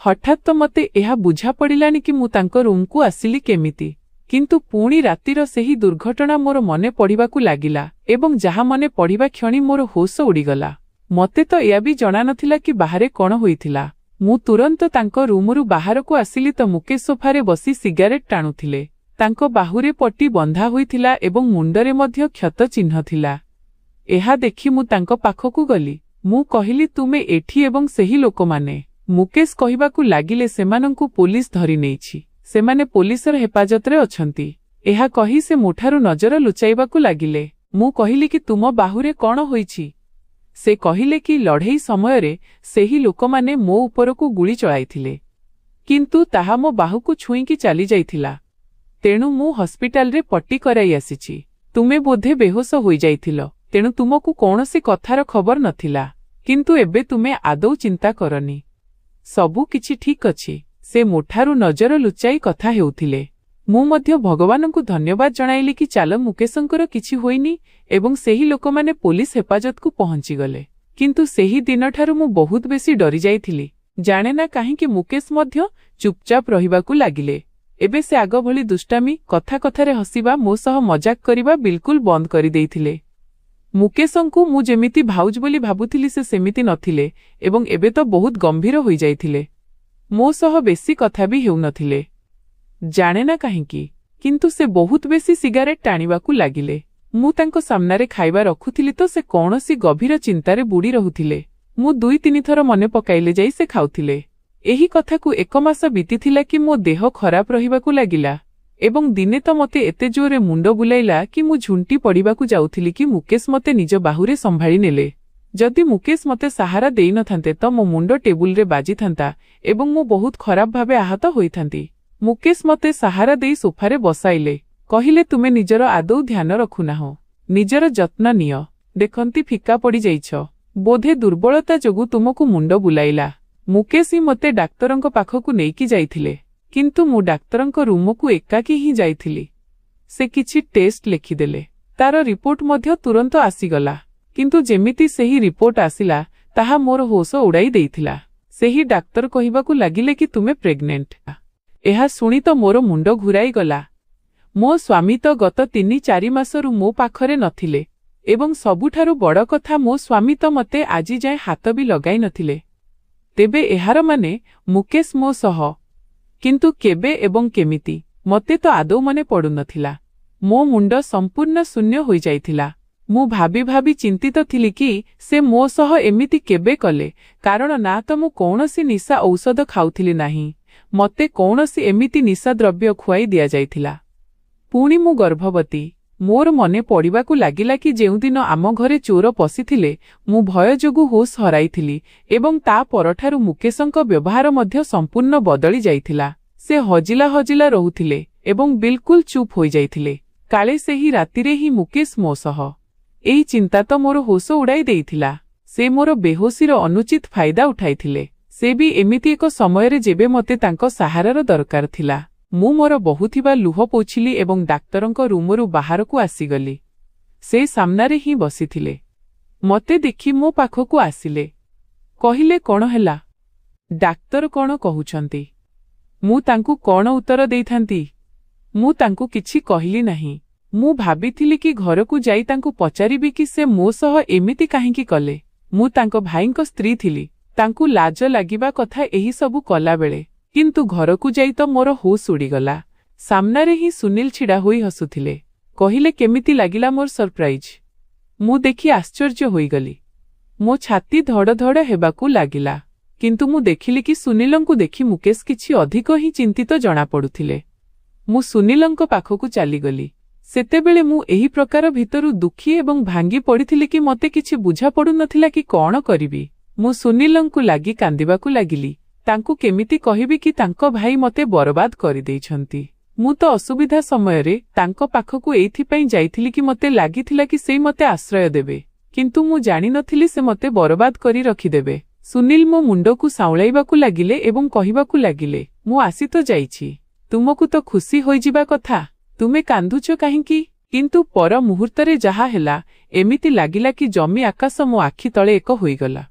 ହଠାତ୍ ତ ମୋତେ ଏହା ବୁଝା ପଡ଼ିଲାଣି କି ମୁଁ ତାଙ୍କ ରୁମ୍କୁ ଆସିଲି କେମିତି। କିନ୍ତୁ ପୁଣି ରାତିର ସେହି ଦୁର୍ଘଟଣା ମୋର ମନେ ପଡ଼ିବାକୁ ଲାଗିଲା ଏବଂ ଯାହା ମନେ ପଡ଼ିବା କ୍ଷଣି ମୋର ହୋସ ଉଡ଼ିଗଲା। ମତେ ତ ଏୟା ବି ଜଣାନଥିଲା କି ବାହାରେ କଣ ହୋଇଥିଲା। ମୁଁ ତୁରନ୍ତ ତାଙ୍କ ରୁମରୁ ବାହାରକୁ ଆସିଲି ତ ମୁକେଶ ସୋଫାରେ ବସି ସିଗାରେଟ୍ ଟାଣୁଥିଲେ। ତାଙ୍କ ବାହୁରେ ପଟି ବନ୍ଧା ହୋଇଥିଲା ଏବଂ ମୁଣ୍ଡରେ ମଧ୍ୟ କ୍ଷତ ଚିହ୍ନ ଥିଲା। ଏହା ଦେଖି ମୁଁ ତାଙ୍କ ପାଖକୁ ଗଲି। ମୁଁ କହିଲି, ତୁମେ ଏଠି ଏବଂ ସେହି ଲୋକମାନେ? ମୁକେଶ କହିବାକୁ ଲାଗିଲେ, ସେମାନଙ୍କୁ ପୋଲିସ ଧରି ନେଇଛି। ସେମାନେ ପୋଲିସର ହେପାଜତରେ ଅଛନ୍ତି। ଏହା କହି ସେ ମୋଠାରୁ ନଜର ଲୁଚାଇବାକୁ ଲାଗିଲେ। ମୁଁ କହିଲି କି ତୁମ ବାହୁରେ କଣ ହୋଇଛି? ସେ କହିଲେ କି ଲଢ଼େଇ ସମୟରେ ସେହି ଲୋକମାନେ ମୋ ଉପରକୁ ଗୁଳି ଚଳାଇଥିଲେ, କିନ୍ତୁ ତାହା ମୋ ବାହୁକୁ ଛୁଇଁକି ଚାଲିଯାଇଥିଲା। ତେଣୁ ମୁଁ ହସ୍ପିଟାଲରେ ପଟି କରାଇ ଆସିଛି। ତୁମେ ବୋଧେ ବେହୋସ ହୋଇଯାଇଥିଲ, ତେଣୁ ତୁମକୁ କୌଣସି କଥାର ଖବର ନଥିଲା। କିନ୍ତୁ ଏବେ ତୁମେ ଆଦୌ ଚିନ୍ତା କରନି, ସବୁ କିଛି ଠିକ୍ ଅଛି। ସେ ମୋଠାରୁ ନଜର ଲୁଚାଇ କଥା ହେଉଥିଲେ। ମୁଁ ମଧ୍ୟ ଭଗବାନଙ୍କୁ ଧନ୍ୟବାଦ ଜଣାଇଲି କି ଚାଲ ମୁକେଶଙ୍କର କିଛି ହୋଇନି ଏବଂ ସେହି ଲୋକମାନେ ପୋଲିସ ହେପାଜତକୁ ପହଞ୍ଚିଗଲେ। କିନ୍ତୁ ସେହି ଦିନଠାରୁ ମୁଁ ବହୁତ ବେଶୀ ଡରିଯାଇଥିଲି। ଜାଣେନା କାହିଁକି ମୁକେଶ ମଧ୍ୟ ଚୁପଚାପ ରହିବାକୁ ଲାଗିଲେ। ଏବେ ସେ ଆଗ ଭଳି ଦୁଷ୍ଟାମି, କଥା କଥାରେ ହସିବା, ମୋ ସହ ମଜାକ କରିବା ବିଲକୁଲ ବନ୍ଦ କରିଦେଇଥିଲେ। ମୁକେଶଙ୍କୁ ମୁଁ ଯେମିତି ଭାଉଜ ବୋଲି ଭାବୁଥିଲି ସେ ସେମିତି ନଥିଲେ ଏବଂ ଏବେ ତ ବହୁତ ଗମ୍ଭୀର ହୋଇଯାଇଥିଲେ। ମୋ ସହ ବେଶୀ କଥା ବି ହେଉନଥିଲେ। ଜାଣେନା କାହିଁକି, କିନ୍ତୁ ସେ ବହୁତ ବେଶୀ ସିଗାରେଟ୍ ଟାଣିବାକୁ ଲାଗିଲେ। ମୁଁ ତାଙ୍କ ସାମ୍ନାରେ ଖାଇବା ରଖୁଥିଲି ତ ସେ କୌଣସି ଗଭୀର ଚିନ୍ତାରେ ବୁଡ଼ି ରହୁଥିଲେ। ମୁଁ 2-3 ଥର ମନେ ପକାଇଲେ ଯାଇ ସେ ଖାଉଥିଲେ। ଏହି କଥାକୁ 1 ମାସ ବିତିଥିଲା କି ମୋ ଦେହ ଖରାପ ରହିବାକୁ ଲାଗିଲା ଏବଂ ଦିନେ ତ ମୋତେ ଏତେ ଜୋରରେ ମୁଣ୍ଡ ବୁଲାଇଲା କି ମୁଁ ଝୁଣ୍ଟି ପଡ଼ିବାକୁ ଯାଉଥିଲି କି ମୁକେଶ ମୋତେ ନିଜ ବାହୁରେ ସମ୍ଭାଳି ନେଲେ। ଯଦି ମୁକେଶ ମୋତେ ସାହାରା ଦେଇନଥାନ୍ତେ ତ ମୋ ମୁଣ୍ଡ ଟେବୁଲରେ ବାଜିଥାନ୍ତା ଏବଂ ମୁଁ ବହୁତ ଖରାପ ଭାବେ ଆହତ ହୋଇଥାନ୍ତି। ମୁକେଶ ମୋତେ ସାହାରା ଦେଇ ସୋଫାରେ ବସାଇଲେ। କହିଲେ, ତୁମେ ନିଜର ଆଦୌ ଧ୍ୟାନ ରଖୁନାହଁ। ନିଜର ଯତ୍ନ ନିଅ। ଦେଖନ୍ତି ଫିକା ପଡ଼ିଯାଇଛ। ବୋଧେ ଦୁର୍ବଳତା ଯୋଗୁଁ ତୁମକୁ ମୁଣ୍ଡ ବୁଲାଇଲା। ମୁକେଶ ହିଁ ମୋତେ ଡାକ୍ତରଙ୍କ ପାଖକୁ ନେଇକି ଯାଇଥିଲେ, କିନ୍ତୁ ମୁଁ ଡାକ୍ତରଙ୍କ ରୁମକୁ ଏକାକୀ ହିଁ ଯାଇଥିଲି। ସେ କିଛି ଟେଷ୍ଟ ଲେଖିଦେଲେ। ତାର ରିପୋର୍ଟ ମଧ୍ୟ ତୁରନ୍ତ ଆସିଗଲା। କିନ୍ତୁ ଯେମିତି ସେହି ରିପୋର୍ଟ ଆସିଲା ତାହା ମୋର ହୋସ ଉଡ଼ାଇ ଦେଇଥିଲା। ସେହି ଡାକ୍ତର କହିବାକୁ ଲାଗିଲେ କି ତୁମେ ପ୍ରେଗନେଣ୍ଟ। ଏହା ଶୁଣି ତ ମୋର ମୁଣ୍ଡ ଘୁରାଇଗଲା। ମୋ ସ୍ୱାମୀ ତ ଗତ 3-4 ମାସରୁ ମୋ ପାଖରେ ନଥିଲେ ଏବଂ ସବୁଠାରୁ ବଡ଼ କଥା ମୋ ସ୍ୱାମୀ ତ ମୋତେ ଆଜି ଯାଏଁ ହାତ ବି ଲଗାଇ ନଥିଲେ। ତେବେ ଏହାର ମାନେ ମୁକେଶ ମୋ ସହ, କିନ୍ତୁ କେବେ ଏବଂ କେମିତି ମୋତେ ତ ଆଦୌ ମନେ ପଡ଼ୁନଥିଲା। ମୋ ମୁଣ୍ଡ ସମ୍ପୂର୍ଣ୍ଣ ଶୂନ୍ୟ ହୋଇଯାଇଥିଲା। ମୁଁ ଭାବି ଭାବି ଚିନ୍ତିତ ଥିଲି କି ସେ ମୋ ସହ ଏମିତି କେବେ କଲେ, କାରଣ ନା ତ ମୁଁ କୌଣସି ନିଶା ଔଷଧ ଖାଉଥିଲି ନାହିଁ, ମୋତେ କୌଣସି ଏମିତି ନିଶା ଦ୍ରବ୍ୟ ଖୁଆଇ ଦିଆଯାଇଥିଲା। ପୁଣି ମୁଁ ଗର୍ଭବତୀ। ମୋର ମନେ ପଡ଼ିବାକୁ ଲାଗିଲା କି ଯେଉଁଦିନ ଆମ ଘରେ ଚୋର ପଶିଥିଲେ ମୁଁ ଭୟ ଯୋଗୁଁ ହୋସ ହରାଇଥିଲି ଏବଂ ତା ପରଠାରୁ ମୁକେଶଙ୍କ ବ୍ୟବହାର ମଧ୍ୟ ସମ୍ପୂର୍ଣ୍ଣ ବଦଳି ଯାଇଥିଲା। ସେ ହଜିଲା ହଜିଲା ରହୁଥିଲେ ଏବଂ ବିଲକୁଲ ଚୁପ୍ ହୋଇଯାଇଥିଲେ। କାଳେ ସେହି ରାତିରେ ହିଁ ମୁକେଶ ମୋ ସହ। ଏହି ଚିନ୍ତା ତ ମୋର ହୋସ ଉଡ଼ାଇ ଦେଇଥିଲା। ସେ ମୋର ବେହୋସିର ଅନୁଚିତ ଫାଇଦା ଉଠାଇଥିଲେ। ସେ ବି ଏମିତି ଏକ ସମୟରେ ଯେବେ ମୋତେ ତାଙ୍କ ସାହାରାର ଦରକାର ଥିଲା। ମୁଁ ମୋର ବହୁଥିବା ଲୁହ ପୋଛିଲି ଏବଂ ଡାକ୍ତରଙ୍କ ରୁମରୁ ବାହାରକୁ ଆସିଗଲି। ସେ ସାମ୍ନାରେ ହିଁ ବସିଥିଲେ। ମୋତେ ଦେଖି ମୋ ପାଖକୁ ଆସିଲେ। କହିଲେ, କଣ ହେଲା? ଡାକ୍ତର କଣ କହୁଛନ୍ତି? ମୁଁ ତାଙ୍କୁ କଣ ଉତ୍ତର ଦେଇଥାନ୍ତି? ମୁଁ ତାଙ୍କୁ କିଛି କହିଲି ନାହିଁ। ମୁଁ ଭାବିଥିଲି କି ଘରକୁ ଯାଇ ତାଙ୍କୁ ପଚାରିବି କି ସେ ମୋ ସହ ଏମିତି କାହିଁକି କଲେ। ମୁଁ ତାଙ୍କ ଭାଇଙ୍କ ସ୍ତ୍ରୀ ଥିଲି। ତାଙ୍କୁ ଲାଜ ଲାଗିବା କଥା ଏହି ସବୁ କଲାବେଳେ। କିନ୍ତୁ ଘରକୁ ଯାଇ ତ ମୋର ହୋସ ଉଡ଼ିଗଲା। ସାମ୍ନାରେ ହିଁ ସୁନୀଲ ଛିଡ଼ା ହୋଇ ହସୁଥିଲେ। କହିଲେ, କେମିତି ଲାଗିଲା ମୋର ସରପ୍ରାଇଜ? ମୁଁ ଦେଖି ଆଶ୍ଚର୍ଯ୍ୟ ହୋଇଗଲି। ମୋ ଛାତି ଧଡ଼ ଧଡ଼ ହେବାକୁ ଲାଗିଲା। କିନ୍ତୁ ମୁଁ ଦେଖିଲି କି ସୁନୀଲଙ୍କୁ ଦେଖି ମୁକେଶ କିଛି ଅଧିକ ହିଁ ଚିନ୍ତିତ ଜଣାପଡ଼ୁଥିଲେ। ମୁଁ ସୁନୀଲଙ୍କ ପାଖକୁ ଚାଲିଗଲି। ସେତେବେଳେ ମୁଁ ଏହି ପ୍ରକାର ଭିତରୁ ଦୁଃଖୀ ଏବଂ ଭାଙ୍ଗି ପଡ଼ିଥିଲି କି ମୋତେ କିଛି ବୁଝାପଡ଼ୁନଥିଲା କି କଣ କରିବି। ମୁଁ ସୁନୀଲଙ୍କୁ ଲାଗି କାନ୍ଦିବାକୁ ଲାଗିଲି। ତାଙ୍କୁ କେମିତି କହିବି କି ତାଙ୍କ ଭାଇ ମୋତେ ବରବାଦ କରିଦେଇଛନ୍ତି। ମୁଁ ତ ଅସୁବିଧା ସମୟରେ ତାଙ୍କ ପାଖକୁ ଏଇଥିପାଇଁ ଯାଇଥିଲି କି ମୋତେ ଲାଗିଥିଲା କି ସେ ମୋତେ ଆଶ୍ରୟ ଦେବେ, କିନ୍ତୁ ମୁଁ ଜାଣିନଥିଲି ସେ ମୋତେ ବରବାଦ କରି ରଖିଦେବେ। ସୁନୀଲ ମୋ ମୁଣ୍ଡକୁ ସାଉଁଳାଇବାକୁ ଲାଗିଲେ ଏବଂ କହିବାକୁ ଲାଗିଲେ, ମୁଁ ଆସି ତ ଯାଇଛି, ତୁମକୁ ତ ଖୁସି ହୋଇଯିବା କଥା, ତୁମେ କାନ୍ଦୁଛ କାହିଁକି? କିନ୍ତୁ ପର ମୁହୂର୍ତ୍ତରେ ଯାହା ହେଲା, ଏମିତି ଲାଗିଲା କି ଜମି ଆକାଶ ମୋ ଆଖି ତଳେ ଏକ ହୋଇଗଲା।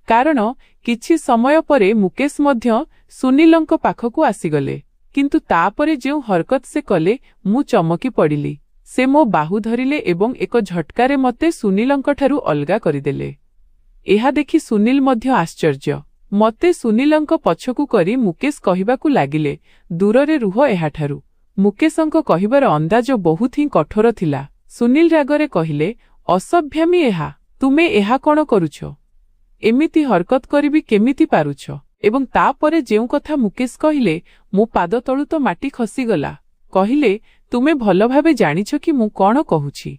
କାରଣ କିଛି ସମୟ ପରେ ମୁକେଶ ମଧ୍ୟ ସୁନୀଲଙ୍କ ପାଖକୁ ଆସିଗଲେ। କିନ୍ତୁ ତାପରେ ଯେଉଁ ହରକତ ସେ କଲେ ମୁଁ ଚମକି ପଡ଼ିଲି। ସେ ମୋ ବାହୁ ଧରିଲେ ଏବଂ ଏକ ଝଟକାରେ ମୋତେ ସୁନୀଲଙ୍କଠାରୁ ଅଲଗା କରିଦେଲେ। ଏହା ଦେଖି ସୁନୀଲ ମଧ୍ୟ ଆଶ୍ଚର୍ଯ୍ୟ। ମୋତେ ସୁନୀଲଙ୍କ ପଛକୁ କରି ମୁକେଶ କହିବାକୁ ଲାଗିଲେ, ଦୂରରେ ରୁହ ଏହାଠାରୁ। ମୁକେଶଙ୍କ କହିବାର ଅନ୍ଦାଜ ବହୁତ ହିଁ କଠୋର ଥିଲା। ସୁନୀଲ ରାଗରେ କହିଲେ, ଅସଭ୍ୟାମୀ ଏହା, ତୁମେ ଏହା କ'ଣ କରୁଛ? ଏମିତି ହରକତ କରିବି କେମିତି ପାରୁଛ? ଏବଂ ତାପରେ ଯେଉଁ କଥା ମୁକେଶ କହିଲେ, ମୋ ପାଦ ତଳୁ ତ ମାଟି ଖସିଗଲା। କହିଲେ, ତୁମେ ଭଲ ଭାବେ ଜାଣିଛ କି ମୁଁ କ'ଣ କହୁଛି?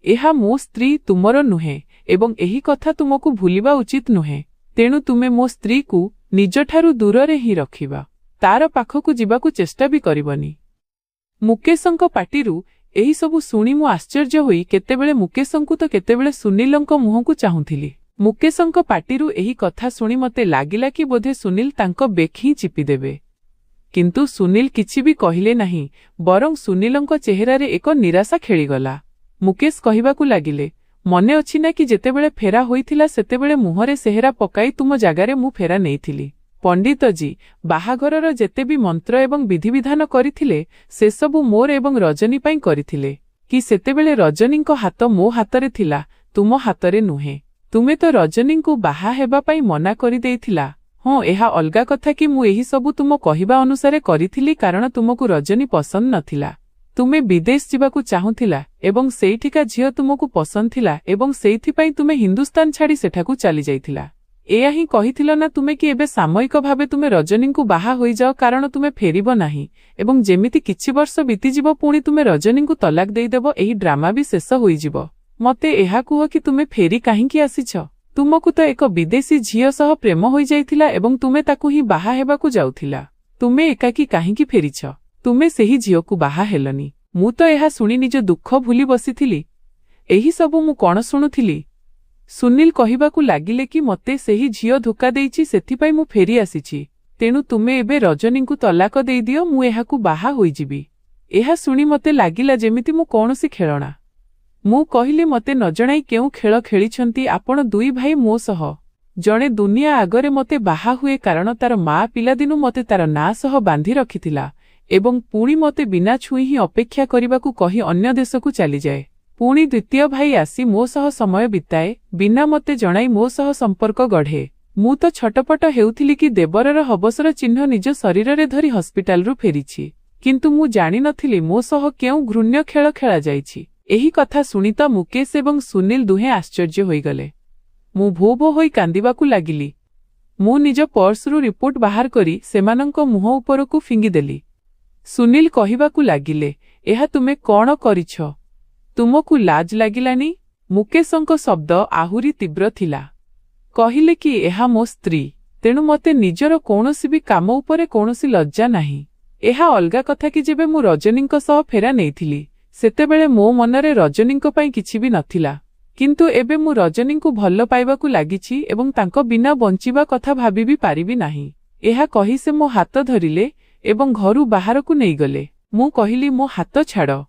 ଏହା ମୋ ସ୍ତ୍ରୀ, ତୁମର ନୁହେଁ ଏବଂ ଏହି କଥା ତୁମକୁ ଭୁଲିବା ଉଚିତ ନୁହେଁ। ତେଣୁ ତୁମେ ମୋ ସ୍ତ୍ରୀକୁ ନିଜଠାରୁ ଦୂରରେ ହିଁ ରଖିବା। ତାର ପାଖକୁ ଯିବାକୁ ଚେଷ୍ଟା ବି କରିବନି। ମୁକେଶଙ୍କ ପାଟିରୁ ଏହିସବୁ ଶୁଣି ମୁଁ ଆଶ୍ଚର୍ଯ୍ୟ ହୋଇ କେତେବେଳେ ମୁକେଶଙ୍କୁ ତ କେତେବେଳେ ସୁନୀଲଙ୍କ ମୁହଁକୁ ଚାହୁଁଥିଲି। ମୁକେଶଙ୍କ ପାଟିରୁ ଏହି କଥା ଶୁଣି ମୋତେ ଲାଗିଲା କି ବୋଧେ ସୁନୀଲ ତାଙ୍କ ବେକ ହିଁ ଚିପିଦେବେ। କିନ୍ତୁ ସୁନୀଲ କିଛି ବି କହିଲେ ନାହିଁ, ବରଂ ସୁନୀଲଙ୍କ ଚେହେରାରେ ଏକ ନିରାଶା ଖେଳିଗଲା। ମୁକେଶ କହିବାକୁ ଲାଗିଲେ, ମନେ ଅଛି ନା କି ଯେତେବେଳେ ଫେରା ହୋଇଥିଲା ସେତେବେଳେ ମୁହଁରେ ସେହେରା ପକାଇ ତୁମ ଜାଗାରେ ମୁଁ ଫେରା ନେଇଥିଲି। ପଣ୍ଡିତଜୀ ବାହାଘରର ଯେତେ ବି ମନ୍ତ୍ର ଏବଂ ବିଧିବିଧାନ କରିଥିଲେ ସେସବୁ ମୋର ଏବଂ ରଜନୀ ପାଇଁ କରିଥିଲେ। କି ସେତେବେଳେ ରଜନୀଙ୍କ ହାତ ମୋ ହାତରେ ଥିଲା, ତୁମ ହାତରେ ନୁହେଁ। ତୁମେ ତ ରଜନୀଙ୍କୁ ବାହା ହେବା ପାଇଁ ମନା କରିଦେଇଥିଲା। ହଁ, ଏହା ଅଲଗା କଥା କି ମୁଁ ଏହି ସବୁ ତୁମ କହିବା ଅନୁସାରେ କରିଥିଲି କାରଣ ତୁମକୁ ରଜନୀ ପସନ୍ଦ ନଥିଲା। ତୁମେ ବିଦେଶ ଯିବାକୁ ଚାହୁଁଥିଲା ଏବଂ ସେଇଠିକା ଝିଅ ତୁମକୁ ପସନ୍ଦ ଥିଲା ଏବଂ ସେଇଥିପାଇଁ ତୁମେ ହିନ୍ଦୁସ୍ତାନ ଛାଡ଼ି ସେଠାକୁ ଚାଲିଯାଇଥିଲା। ଏୟା ହିଁ କହିଥିଲ ନା ତୁମେ କି ଏବେ ସାମୟିକ ଭାବେ ତୁମେ ରଜନୀଙ୍କୁ ବାହା ହୋଇଯାଅ କାରଣ ତୁମେ ଫେରିବ ନାହିଁ ଏବଂ ଯେମିତି କିଛି ବର୍ଷ ବିତିଯିବ ପୁଣି ତୁମେ ରଜନୀଙ୍କୁ ତଲାକ ଦେଇଦେବ, ଏହି ଡ୍ରାମା ବି ଶେଷ ହୋଇଯିବ। ମୋତେ ଏହା କୁହ କି ତୁମେ ଫେରି କାହିଁକି ଆସିଛ? ତୁମକୁ ତ ଏକ ବିଦେଶୀ ଝିଅ ସହ ପ୍ରେମ ହୋଇଯାଇଥିଲା ଏବଂ ତୁମେ ତାକୁ ହିଁ ବାହା ହେବାକୁ ଯାଉଥିଲା। ତୁମେ ଏକାକୀ କାହିଁକି ଫେରିଛ? ତୁମେ ସେହି ଝିଅକୁ ବାହା ହେଲନି। ମୁଁ ତ ଏହା ଶୁଣି ନିଜ ଦୁଃଖ ଭୁଲି ବସିଥିଲି। ଏହି ସବୁ ମୁଁ କ'ଣ ଶୁଣୁଥିଲି? ସୁନୀଲ କହିବାକୁ ଲାଗିଲେ କି ମୋତେ ସେହି ଝିଅ ଧୋକା ଦେଇଛି, ସେଥିପାଇଁ ମୁଁ ଫେରି ଆସିଛି। ତେଣୁ ତୁମେ ଏବେ ରଜନୀଙ୍କୁ ତଲାକ ଦେଇଦିଅ, ମୁଁ ଏହାକୁ ବାହା ହୋଇଯିବି। ଏହା ଶୁଣି ମୋତେ ଲାଗିଲା ଯେମିତି ମୁଁ କୌଣସି ଖେଳଣା। ମୁଁ କହିଲି, ମୋତେ ନ ଜଣାଇ କେଉଁ ଖେଳ ଖେଳିଛନ୍ତି ଆପଣ ଦୁଇ ଭାଇ ମୋ ସହ? ଜଣେ ଦୁନିଆ ଆଗରେ ମୋତେ ବାହା ହୁଏ କାରଣ ତାର ମା ପିଲାଦିନୁ ମୋତେ ତାର ନାଁ ସହ ବାନ୍ଧି ରଖିଥିଲା ଏବଂ ପୁଣି ମୋତେ ବିନା ଛୁଇଁ ହିଁ ଅପେକ୍ଷା କରିବାକୁ କହି ଅନ୍ୟ ଦେଶକୁ ଚାଲିଯାଏ। ପୁଣି ଦ୍ୱିତୀୟ ଭାଇ ଆସି ମୋ ସହ ସମୟ ବିତାଏ, ବିନା ମୋତେ ଜଣାଇ ମୋ ସହ ସମ୍ପର୍କ ଗଢ଼େ। ମୁଁ ତ ଛଟପଟ ହେଉଥିଲି କି ଦେବରର ହବସର ଚିହ୍ନ ନିଜ ଶରୀରରେ ଧରି ହସ୍ପିଟାଲରୁ ଫେରିଛି, କିନ୍ତୁ ମୁଁ ଜାଣିନଥିଲି ମୋ ସହ କେଉଁ ଘୃଣ୍ୟ ଖେଳ ଖେଳାଯାଇଛି। ଏହି କଥା ଶୁଣି ତ ମୁକେଶ ଏବଂ ସୁନୀଲ ଦୁହେଁ ଆଶ୍ଚର୍ଯ୍ୟ ହୋଇଗଲେ। ମୁଁ ଭୋ ଭୋ ହୋଇ କାନ୍ଦିବାକୁ ଲାଗିଲି। ମୁଁ ନିଜ ପର୍ସରୁ ରିପୋର୍ଟ ବାହାର କରି ସେମାନଙ୍କ ମୁହଁ ଉପରକୁ ଫିଙ୍ଗିଦେଲି। ସୁନୀଲ କହିବାକୁ ଲାଗିଲେ, ଏହା ତୁମେ କ'ଣ କରିଛ? ତୁମକୁ ଲାଜ ଲାଗିଲାନି? ମୁକେଶଙ୍କ ଶବ୍ଦ ଆହୁରି ତୀବ୍ର ଥିଲା। କହିଲେ କି ଏହା ମୋ ସ୍ତ୍ରୀ, ତେଣୁ ମୋତେ ନିଜର କୌଣସି ବି କାମ ଉପରେ କୌଣସି ଲଜ୍ଜା ନାହିଁ। ଏହା ଅଲଗା କଥା କି ଯେବେ ମୁଁ ରଜନୀଙ୍କ ସହ ଫେରା ନେଇଥିଲି ସେତେବେଳେ ମୋ ମନରେ ରଜନୀଙ୍କ ପାଇଁ କିଛି ବି ନଥିଲା, କିନ୍ତୁ ଏବେ ମୁଁ ରଜନୀଙ୍କୁ ଭଲ ପାଇବାକୁ ଲାଗିଛି ଏବଂ ତାଙ୍କ ବିନା ବଞ୍ଚିବା କଥା ଭାବି ବି ପାରିବି ନାହିଁ। ଏହା କହି ସେ ମୋ ହାତ ଧରିଲେ ଏବଂ ଘରୁ ବାହାରକୁ ନେଇଗଲେ। ମୁଁ କହିଲି, ମୋ ହାତ ଛାଡ଼,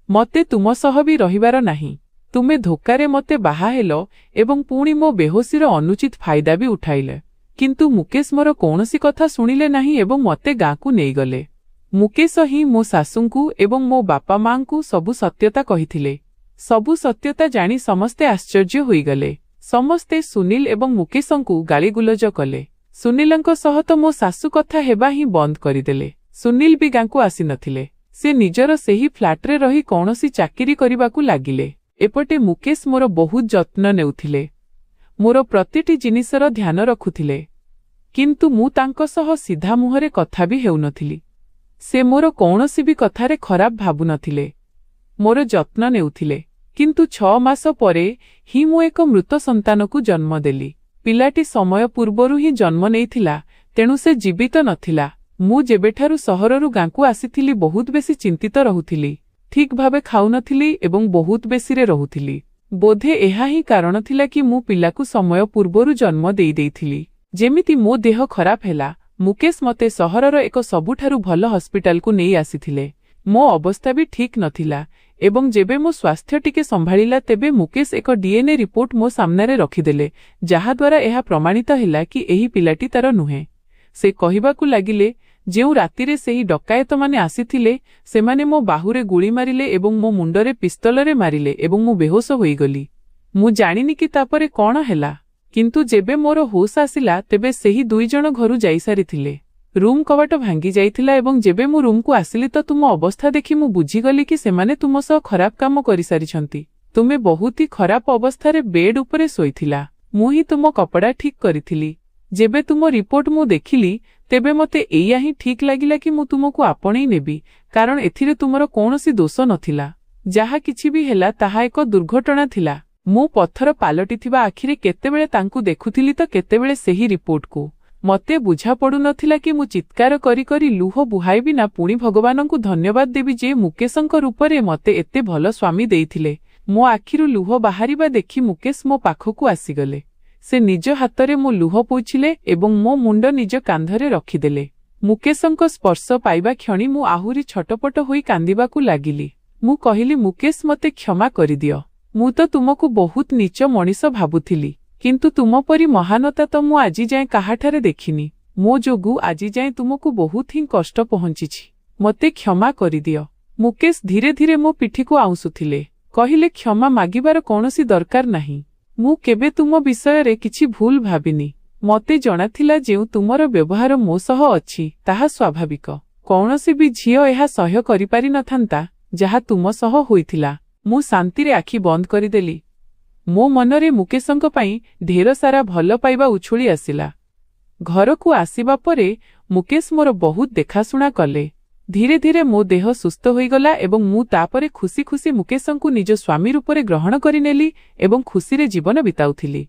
ମୋତେ ତୁମ ସହ ବି ରହିବାର ନାହିଁ। ତୁମେ ଧୋକାରେ ମୋତେ ବାହା ହେଲ ଏବଂ ପୁଣି ମୋ ବେହୋସିର ଅନୁଚିତ ଫାଇଦା ବି ଉଠାଇଲେ। କିନ୍ତୁ ମୁକେଶ ମୋର କୌଣସି କଥା ଶୁଣିଲେ ନାହିଁ ଏବଂ ମୋତେ ଗାଁକୁ ନେଇଗଲେ। ମୁକେଶ ହିଁ ମୋ ଶାଶୁଙ୍କୁ ଏବଂ ମୋ ବାପା ମାଙ୍କୁ ସବୁ ସତ୍ୟତା କହିଥିଲେ। ସବୁ ସତ୍ୟତା ଜାଣି ସମସ୍ତେ ଆଶ୍ଚର୍ଯ୍ୟ ହୋଇଗଲେ। ସମସ୍ତେ ସୁନୀଲ ଏବଂ ମୁକେଶଙ୍କୁ ଗାଳିଗୁଲଜ କଲେ। ସୁନୀଲଙ୍କ ସହ ତ ମୋ ଶାଶୁ କଥା ହେବା ହିଁ ବନ୍ଦ କରିଦେଲେ। ସୁନୀଲ ବି ଗାଁକୁ ଆସିନଥିଲେ। ସେ ନିଜର ସେହି ଫ୍ଲାଟରେ ରହି କୌଣସି ଚାକିରି କରିବାକୁ ଲାଗିଲେ। ଏପଟେ ମୁକେଶ ମୋର ବହୁତ ଯତ୍ନ ନେଉଥିଲେ, ମୋର ପ୍ରତିଟି ଜିନିଷର ଧ୍ୟାନ ରଖୁଥିଲେ, କିନ୍ତୁ ମୁଁ ତାଙ୍କ ସହ ସିଧା ମୁହଁରେ କଥା ବି ହେଉନଥିଲି। ସେ ମୋର କୌଣସି ବି କଥାରେ ଖରାପ ଭାବୁନଥିଲେ, ମୋର ଯତ୍ନ ନେଉଥିଲେ। କିନ୍ତୁ 6 ମାସ ପରେ ହିଁ ମୁଁ ଏକ ମୃତ ସନ୍ତାନକୁ ଜନ୍ମ ଦେଲି। ପିଲାଟି ସମୟ ପୂର୍ବରୁ ହିଁ ଜନ୍ମ ନେଇଥିଲା, ତେଣୁ ସେ ଜୀବିତ ନଥିଲା। ମୁଁ ଯେବେଠାରୁ ସହରରୁ ଗାଁକୁ ଆସିଥିଲି ବହୁତ ବେଶି ଚିନ୍ତିତ ରହୁଥିଲି, ଠିକ୍ ଭାବେ ଖାଉନଥିଲି ଏବଂ ବହୁତ ବେଶିରେ ରହୁଥିଲି। ବୋଧେ ଏହା ହିଁ କାରଣ ଥିଲା କି ମୁଁ ପିଲାକୁ ସମୟ ପୂର୍ବରୁ ଜନ୍ମ ଦେଇଥିଲି। ଯେମିତି ମୋ ଦେହ ଖରାପ ହେଲା, ମୁକେଶ ମୋତେ ସହରର ଏକ ସବୁଠାରୁ ଭଲ ହସ୍ପିଟାଲକୁ ନେଇ ଆସିଥିଲେ। ମୋ ଅବସ୍ଥା ବି ଠିକ୍ ନଥିଲା ଏବଂ ଯେବେ ମୋ ସ୍ୱାସ୍ଥ୍ୟ ଟିକେ ସମ୍ଭାଳିଲା ତେବେ ମୁକେଶ ଏକ DNA ରିପୋର୍ଟ ମୋ ସାମ୍ନାରେ ରଖିଦେଲେ, ଯାହାଦ୍ୱାରା ଏହା ପ୍ରମାଣିତ ହେଲା କି ଏହି ପିଲାଟି ତାର ନୁହେଁ। ସେ କହିବାକୁ ଲାଗିଲେ, ଯେଉଁ ରାତିରେ ସେହି ଡକାୟତମାନେ ଆସିଥିଲେ ସେମାନେ ମୋ ବାହୁରେ ଗୁଳି ମାରିଲେ ଏବଂ ମୋ ମୁଣ୍ଡରେ ପିସ୍ତଲରେ ମାରିଲେ ଏବଂ ମୁଁ ବେହୋସ ହୋଇଗଲି। ମୁଁ ଜାଣିନି କି ତାପରେ କଣ ହେଲା, କିନ୍ତୁ ଯେବେ ମୋର ହୋସ୍ ଆସିଲା ତେବେ ସେହି 2 ଜଣ ଘରୁ ଯାଇସାରିଥିଲେ। ରୁମ୍ କବାଟ ଭାଙ୍ଗି ଯାଇଥିଲା ଏବଂ ଯେବେ ମୁଁ ରୁମ୍କୁ ଆସିଲି ତ ତୁମ ଅବସ୍ଥା ଦେଖି ମୁଁ ବୁଝିଗଲି କି ସେମାନେ ତୁମ ସହ ଖରାପ କାମ କରିସାରିଛନ୍ତି। ତୁମେ ବହୁତ ହି ଖରାପ ଅବସ୍ଥାରେ ବେଡ୍ ଉପରେ ଶୋଇଥିଲା। ମୁଁ ହିଁ ତୁମ କପଡ଼ା ଠିକ୍ କରିଥିଲି। ଯେବେ ତୁମ ରିପୋର୍ଟ ମୁଁ ଦେଖିଲି ତେବେ ମୋତେ ଏଇଆ ହିଁ ଠିକ୍ ଲାଗିଲା କି ମୁଁ ତୁମକୁ ଆପଣେଇ ନେବି, କାରଣ ଏଥିରେ ତୁମର କୌଣସି ଦୋଷ ନଥିଲା। ଯାହା କିଛି ବି ହେଲା ତାହା ଏକ ଦୁର୍ଘଟଣା ଥିଲା। ମୁଁ ପଥର ପାଲଟିଥିବା ଆଖିରେ କେତେବେଳେ ତାଙ୍କୁ ଦେଖୁଥିଲି ତ କେତେବେଳେ ସେହି ରିପୋର୍ଟକୁ। ମୋତେ ବୁଝାପଡ଼ୁନଥିଲା କି ମୁଁ ଚିତ୍କାର କରି କରି ଲୁହ ବୁହାଇବି ନା ପୁଣି ଭଗବାନଙ୍କୁ ଧନ୍ୟବାଦ ଦେବି ଯେ ମୁକେଶଙ୍କ ରୂପରେ ମୋତେ ଏତେ ଭଲ ସ୍ୱାମୀ ଦେଇଥିଲେ। ମୋ ଆଖିରୁ ଲୁହ ବାହାରିବା ଦେଖି ମୁକେଶ ମୋ ପାଖକୁ ଆସିଗଲେ। ସେ ନିଜ ହାତରେ ମୋ ଲୁହ ପୋଛିଲେ ଏବଂ ମୋ ମୁଣ୍ଡ ନିଜ କାନ୍ଧରେ ରଖିଦେଲେ। ମୁକେଶଙ୍କ ସ୍ପର୍ଶ ପାଇବା କ୍ଷଣି ମୁଁ ଆହୁରି ଛଟପଟ ହୋଇ କାନ୍ଦିବାକୁ ଲାଗିଲି। ମୁଁ କହିଲି, ମୁକେଶ, ମୋତେ କ୍ଷମା କରିଦିଅ। ମୁଁ ତ ତୁମକୁ ବହୁତ ନୀଚ ମଣିଷ ଭାବୁଥିଲି, କିନ୍ତୁ ତୁମ ପରି ମହାନତା ତ ମୁଁ ଆଜି ଯାଏଁ କାହାଠାରେ ଦେଖିନି। ମୋ ଯୋଗୁଁ ଆଜି ଯାଏଁ ତୁମକୁ ବହୁତ ହିଁ କଷ୍ଟ ପହଞ୍ଚିଛି। ମୋତେ କ୍ଷମା କରିଦିଅ। ମୁକେଶ ଧୀରେ ଧୀରେ ମୋ ପିଠିକୁ ଆଉଁସୁଥିଲେ। କହିଲେ, କ୍ଷମା ମାଗିବାର କୌଣସି ଦରକାର ନାହିଁ। ମୁଁ କେବେ ତୁମ ବିଷୟରେ କିଛି ଭୁଲ ଭାବିନି। ମୋତେ ଜଣାଥିଲା ଯେଉଁ ତୁମର ବ୍ୟବହାର ମୋ ସହ ଅଛି ତାହା ସ୍ୱାଭାବିକ। କୌଣସି ବି ଝିଅ ଏହା ସହ୍ୟ କରିପାରିନଥାନ୍ତା ଯାହା ତୁମ ସହ ହୋଇଥିଲା। ମୁଁ ଶାନ୍ତିରେ ଆଖି ବନ୍ଦ କରିଦେଲି। ମୋ ମନରେ ମୁକେଶଙ୍କ ପାଇଁ ଢେର ସାରା ଭଲ ପାଇବା ଉଛୁଳି ଆସିଲା। ଘରକୁ ଆସିବା ପରେ ମୁକେଶ ମୋର ବହୁତ ଦେଖାଶୁଣା କଲେ। ଧୀରେ ଧୀରେ ମୋ ଦେହ ସୁସ୍ଥ ହୋଇଗଲା ଏବଂ ମୁଁ ତାପରେ ଖୁସି ଖୁସି ମୁକେଶଙ୍କୁ ନିଜ ସ୍ୱାମୀ ରୂପରେ ଗ୍ରହଣ କରିନେଲି ଏବଂ ଖୁସିରେ ଜୀବନ ବିତାଉଥିଲି।